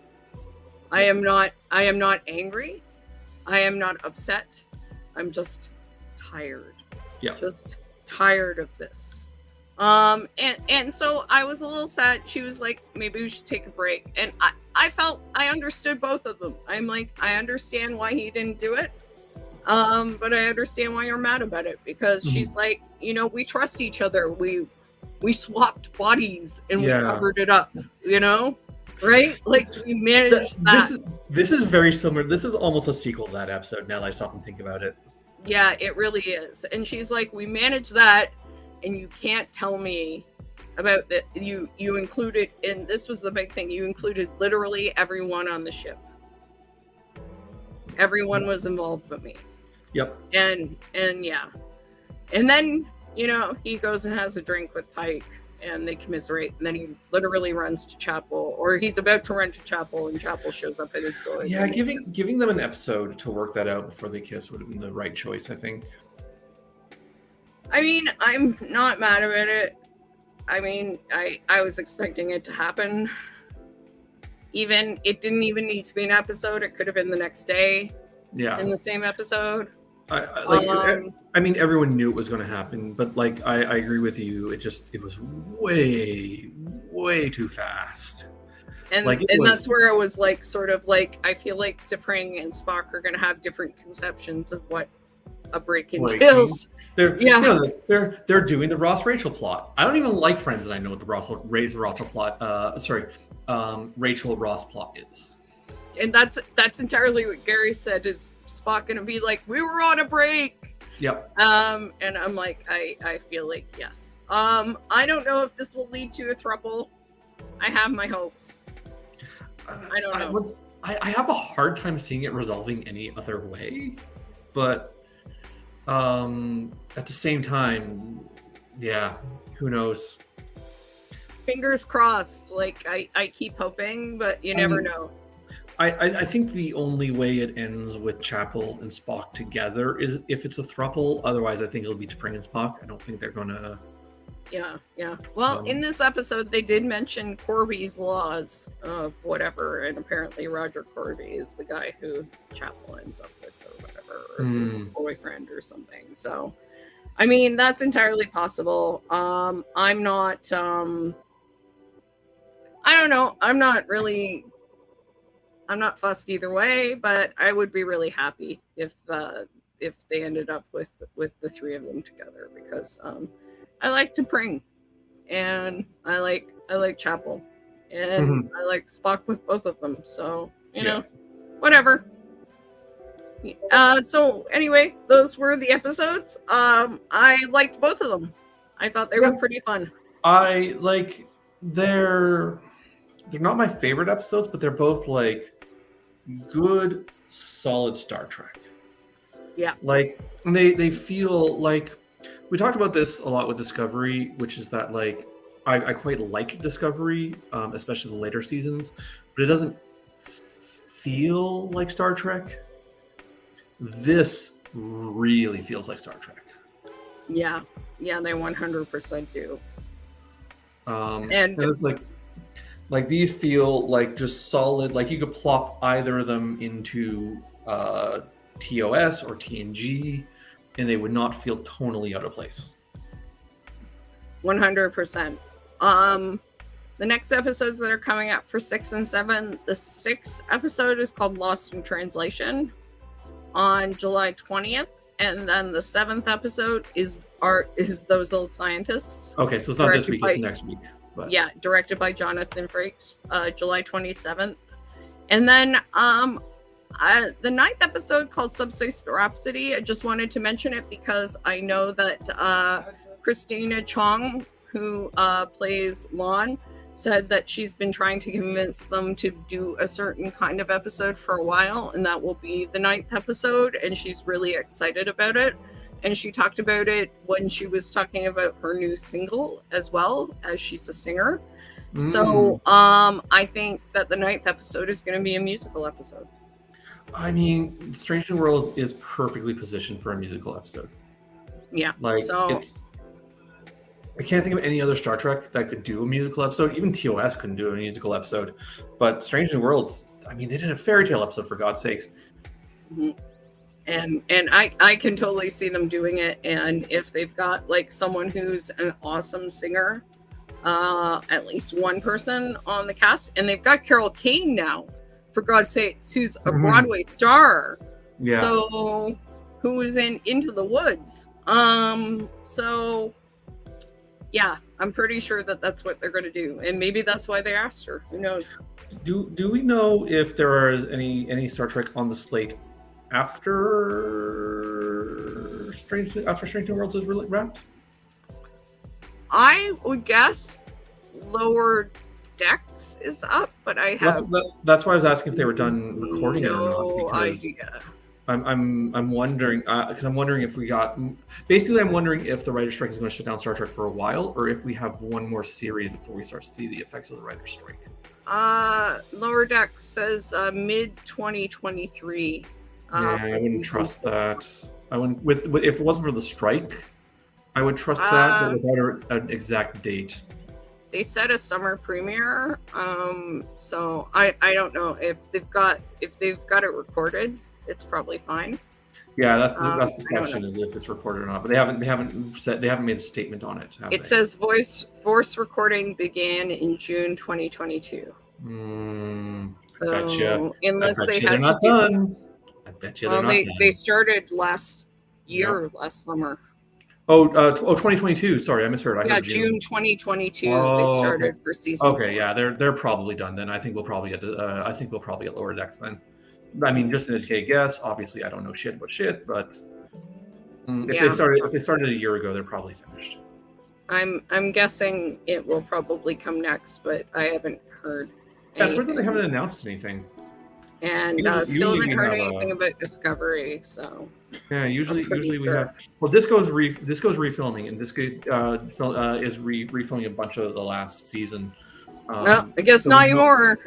I am not angry. I am not upset. I'm just tired. Yeah. Just tired of this. And so I was a little sad. She was like, maybe we should take a break. And I felt I understood both of them. I'm like, I understand why he didn't do it. But I understand why you're mad about it, because she's like, we trust each other. We swapped bodies and we covered it up, right? Like, we managed that. This is very similar. This is almost a sequel to that episode now that I stop and think about it. Yeah, it really is. And she's like, we managed that, and you can't tell me about that. You included, and this was the big thing, you included literally everyone on the ship. Everyone was involved but me. Yep. And yeah. And then, he goes and has a drink with Pike, and they commiserate, and then he literally runs to Chapel, or he's about to run to Chapel, and Chapel shows up at his door. Yeah, giving them an episode to work that out before they kiss would have been the right choice, I think. I mean, I'm not mad about it. I mean, I was expecting it to happen. It didn't even need to be an episode. It could have been the next day. Yeah. In the same episode. I mean, everyone knew it was going to happen, but like, I agree with you. It was way, way too fast. And that's where it was like, sort of like, I feel like T'Pring and Spock are going to have different conceptions of what a break entails. They're doing the Ross Rachel plot. I don't even like Friends, and I know what the Rachel plot. Rachel Ross plot is. And that's entirely what Gary said. Is Spock going to be like, we were on a break? Yep. And I'm like, I feel like yes. I don't know if this will lead to a throuple. I have my hopes. I don't know. I have a hard time seeing it resolving any other way, but at the same time, yeah, who knows? Fingers crossed. Like, I keep hoping, but you never know. I think the only way it ends with Chapel and Spock together is if it's a throuple. Otherwise, I think it'll be T'Pring and Spock. I don't think they're gonna. Yeah. Well, in this episode, they did mention Corby's laws of whatever, and apparently Roger Corby is the guy who Chapel ends up with, or whatever, or his boyfriend or something. So, I mean, that's entirely possible. I'm not. I don't know. I'm not fussed either way, but I would be really happy if they ended up with the three of them together, because I like T'Pring, and I like Chapel, and I like Spock with both of them. So whatever. So anyway, those were the episodes. I liked both of them. I thought they were pretty fun. They're not my favorite episodes, but they're both like good, solid Star Trek. Yeah. Like they feel like We talked about this a lot with Discovery, which is that like I quite like Discovery, especially the later seasons, but it doesn't feel like Star Trek. This really feels like Star Trek. Yeah, they 100% do. And it's like these feel like just solid. Like you could plop either of them into TOS or TNG, and they would not feel tonally out of place. 100%. The next episodes that are coming up for 6 and 7, the 6th episode is called Lost in Translation on July 20th, and then the 7th episode is Those Old Scientists. Okay, so it's not this week, it's next week. But. Yeah, directed by Jonathan Frakes, July 27th. And then the 9th episode called Subspace Rhapsody, I just wanted to mention it because I know that Christina Chong, who plays Lon, said that she's been trying to convince them to do a certain kind of episode for a while, and that will be the 9th episode, and she's really excited about it. And she talked about it when she was talking about her new single as well, as she's a singer. So I think that the 9th episode is going to be a musical episode. I mean, Strange New Worlds is perfectly positioned for a musical episode. Yeah. Like, so I can't think of any other Star Trek that could do a musical episode. Even TOS couldn't do a musical episode. But Strange New Worlds, I mean, they did a fairy tale episode, for God's sakes. And I can totally see them doing it. And if they've got like someone who's an awesome singer, at least one person on the cast, and they've got Carol Kane now, for God's sakes, who's a Broadway star. Yeah. So who was in Into the Woods. So yeah, I'm pretty sure that that's what they're going to do, and maybe that's why they asked her. Who knows? Do we know if there is any Star Trek on the slate after Strange New Worlds is really wrapped? I would guess Lower Decks is up, but I have that's why I was asking if they were done recording it or not. No because idea. I'm wondering because I'm wondering if we got basically I'm wondering if the writer's strike is going to shut down Star Trek for a while, or if we have one more series before we start to see the effects of the writer's strike. Lower Decks says mid 2023. Yeah, I wouldn't trust that. I wouldn't if it wasn't for the strike, I would trust that, but without an exact date. They said a summer premiere, so I don't know if they've got it recorded. It's probably fine. Yeah, that's the question, is if it's recorded or not. But they haven't made a statement on it. It says voice recording began in June 2022. So gotcha. Unless they had not done. I bet you they're not done. They started last summer. 2022. Sorry, I misheard. I heard June 2022. They started for season. Okay, yeah, they're probably done then. I think we'll probably get Lower Decks then. I mean, just an educated guess. Obviously, I don't know shit about shit, but if they started a year ago, they're probably finished. I'm guessing it will probably come next, but I haven't heard. That's weird that they haven't announced anything. And still haven't heard anything about Discovery. So yeah, usually we have. Well, Disco's refilming, and Disco is refilming a bunch of the last season. Well, I guess not anymore.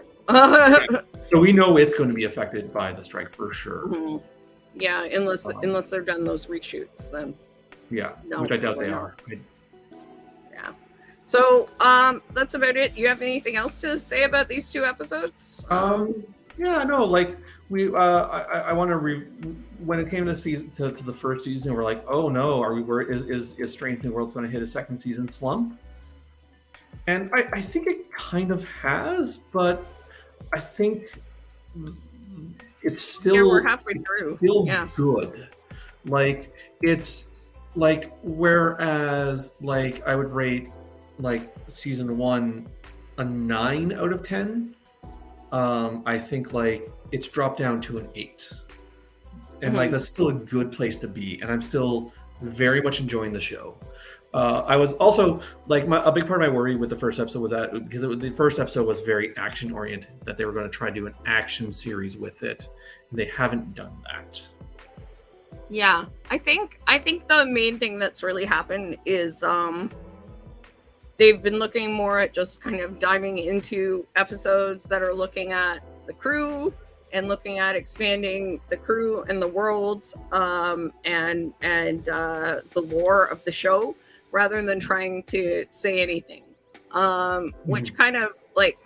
So we know it's going to be affected by the strike for sure. Mm-hmm. Yeah, unless they're done those reshoots, then. Yeah, which I doubt they are. Yeah. So that's about it. Do you have anything else to say about these two episodes? Yeah, no, like I want to when it came to the first season, we're like, oh no, is Strange New World going to hit a second season slump? And I think it kind of has, but I think it's still we're halfway through. Good. Like it's like whereas like I would rate like season 1 a 9 out of 10. I think like it's dropped down to an 8, and like that's still a good place to be, and I'm still very much enjoying the show. I was also like a big part of my worry with the first episode was that because the first episode was very action oriented, that they were going to try to do an action series with it, and they haven't done that. Yeah, I think the main thing that's really happened is they've been looking more at just kind of diving into episodes that are looking at the crew and looking at expanding the crew and the worlds and the lore of the show rather than trying to say anything. Which kind of like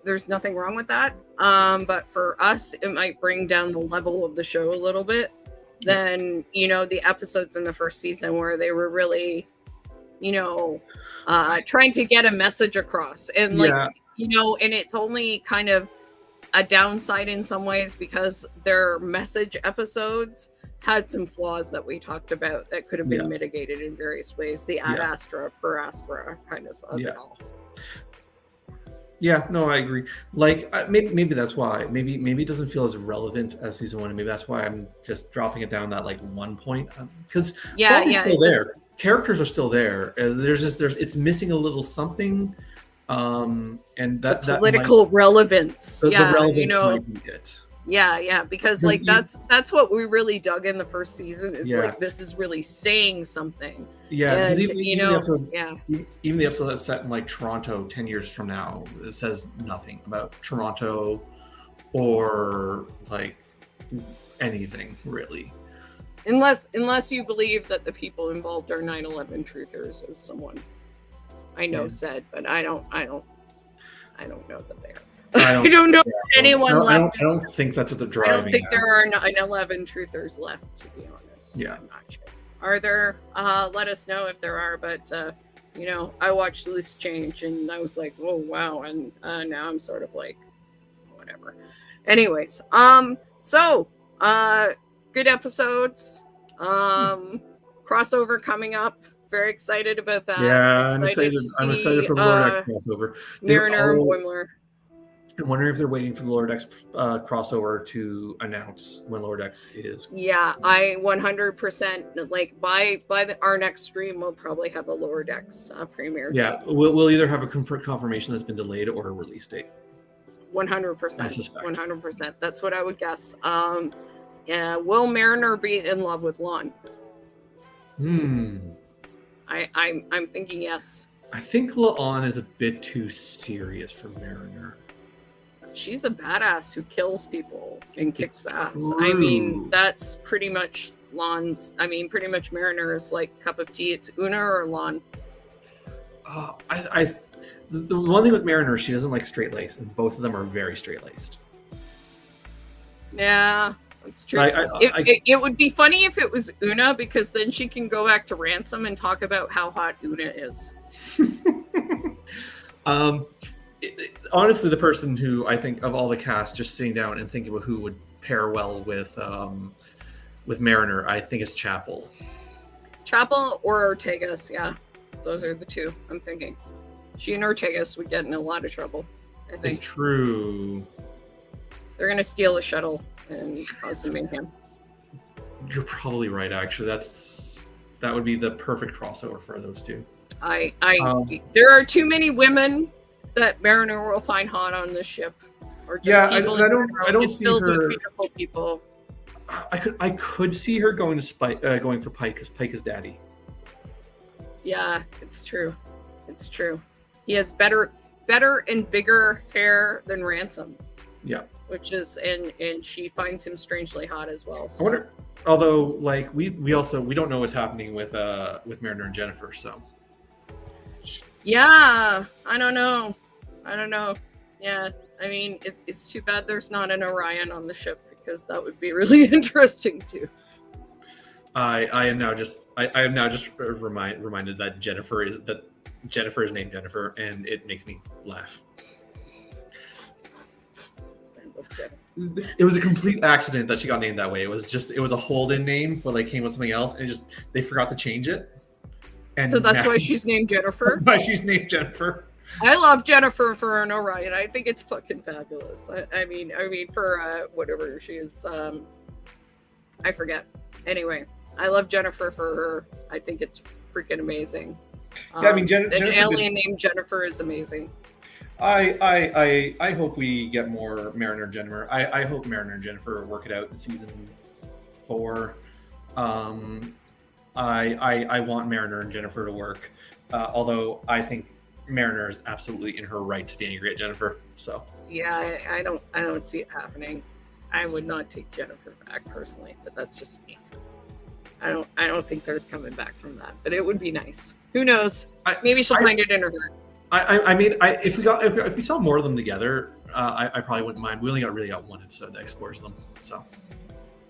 there's nothing wrong with that. But for us, it might bring down the level of the show a little bit than the episodes in the first season where they were really trying to get a message across, and and it's only kind of a downside in some ways because their message episodes had some flaws that we talked about that could have been mitigated in various ways. The ad astra per aspera kind of it all. Yeah, no, I agree. Like maybe that's why. Maybe it doesn't feel as relevant as season one, and maybe that's why I'm just dropping it down that like 1 point because still there. Characters are still there. It's missing a little something, and that political relevance. The relevance might be it. Yeah, because like that's what we really dug in the first season is like this is really saying something. Yeah, and, even the episode that's set in like Toronto 10 years from now, it says nothing about Toronto or like anything really. Unless you believe that the people involved are 9/11 truthers, as someone I know said, but I don't know that they are. I don't know anyone left. I don't think that's what they're driving. I don't think there are 9/11 truthers left, to be honest. Yeah, I'm not sure. Are there? Let us know if there are. But I watched Loose Change, and I was like, oh wow, and now I'm sort of like, whatever. Anyways, so good episodes. Crossover coming up. Very excited about that. Yeah, I'm excited for the Lower Decks crossover. Mariner and Boimler. I'm wondering if they're waiting for the Lower Decks crossover to announce when Lower Decks is. Yeah, I 100% like by our next stream we'll probably have a Lower Decks premiere. Yeah, we'll either have a confirmation that's been delayed or a release date. 100%. I suspect. 100%. That's what I would guess. Yeah, will Mariner be in love with Lon? I'm thinking yes. I think La'an is a bit too serious for Mariner. She's a badass who kills people and kicks ass. I mean, that's pretty much Lon's. I mean, pretty much Mariner is like cup of tea. It's Una or Lon. The one thing with Mariner, she doesn't like straight laced, and both of them are very straight laced. Yeah, that's true. It would be funny if it was Una, because then she can go back to Ransom and talk about how hot Una is. Honestly, the person who I think of all the cast, just sitting down and thinking about who would pair well with Mariner, I think is Chapel. Chapel or Ortegas, yeah. Those are the two I'm thinking. She and Ortegas would get in a lot of trouble, I think. It's true. They're going to steal a shuttle and cause some mayhem. You're probably right, actually. That would be the perfect crossover for those two. There are too many women that Mariner will find hot on this ship. Or just I don't see filled her. With beautiful people. I could see her going for Pike, because Pike is daddy. Yeah, it's true. It's true. He has better and bigger hair than Ransom. Yeah. Which is and she finds him strangely hot as well. So. I wonder, although like we don't know what's happening with Mariner and Jennifer, so. Yeah, I don't know. Yeah, I mean, it's too bad there's not an Orion on the ship, because that would be really interesting too. I am now just reminded that Jennifer is named Jennifer, and it makes me laugh. It was a complete accident that she got named that way. It was a hold-in name for came with something else, and they forgot to change it. And so that's why she's named Jennifer. Why she's named Jennifer. I love Jennifer for an Orion. I think it's fucking fabulous. I mean for whatever she is. I forget. Anyway, I love Jennifer for her. I think it's freaking amazing. Yeah, I mean, an alien named Jennifer is amazing. I hope we get more Mariner and Jennifer. I hope Mariner and Jennifer work it out in season 4. I want Mariner and Jennifer to work, although I think Mariner is absolutely in her right to be angry at Jennifer. So yeah, I don't see it happening. I would not take Jennifer back personally, but that's just me. I don't think there's coming back from that, but it would be nice. Who knows? Maybe she'll find it in her heart. If we saw more of them together, I probably wouldn't mind. We only got one episode that explores them, so.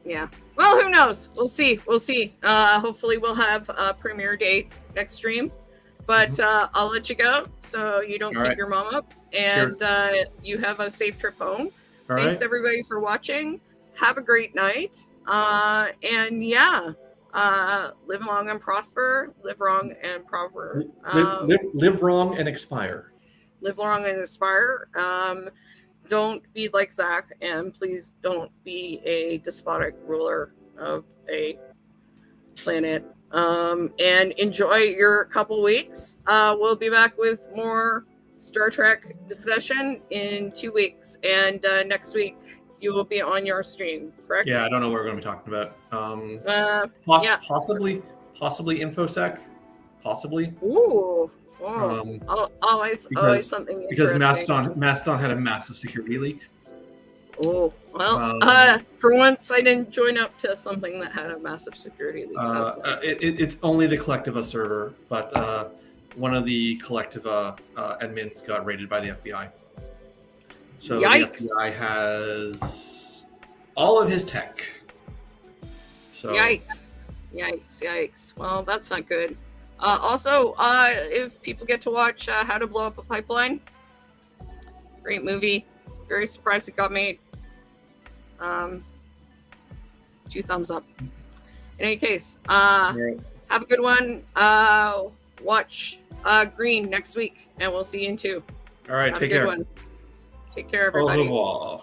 Yeah. Well, who knows? We'll see. Hopefully we'll have a premiere date next stream. But I'll let you go so you don't keep your mom up. And you have a safe trip home. Thanks everybody for watching. Have a great night. And yeah, live long and prosper. Live wrong and prosper. Live wrong and expire. Live long and expire. Don't be like Zach, and please don't be a despotic ruler of a planet. And enjoy your couple weeks. We'll be back with more Star Trek discussion in 2 weeks. And next week, you will be on your stream, correct? Yeah, I don't know what we're going to be talking about. Possibly InfoSec. Possibly. Ooh. Always something interesting. Because Mastodon had a massive security leak. Oh, well, for once I didn't join up to something that had a massive security leak. Nice. It's only the Collectiva server, but one of the Collectiva admins got raided by the FBI. So Yikes. The FBI has all of his tech. So Yikes. Well, that's not good. Also, if people get to watch How to Blow Up a Pipeline, great movie. Very surprised it got made. 2 thumbs up. In any case, have a good one. Watch Green next week, and we'll see you in 2. All right, take care. Take care, everybody. Au revoir.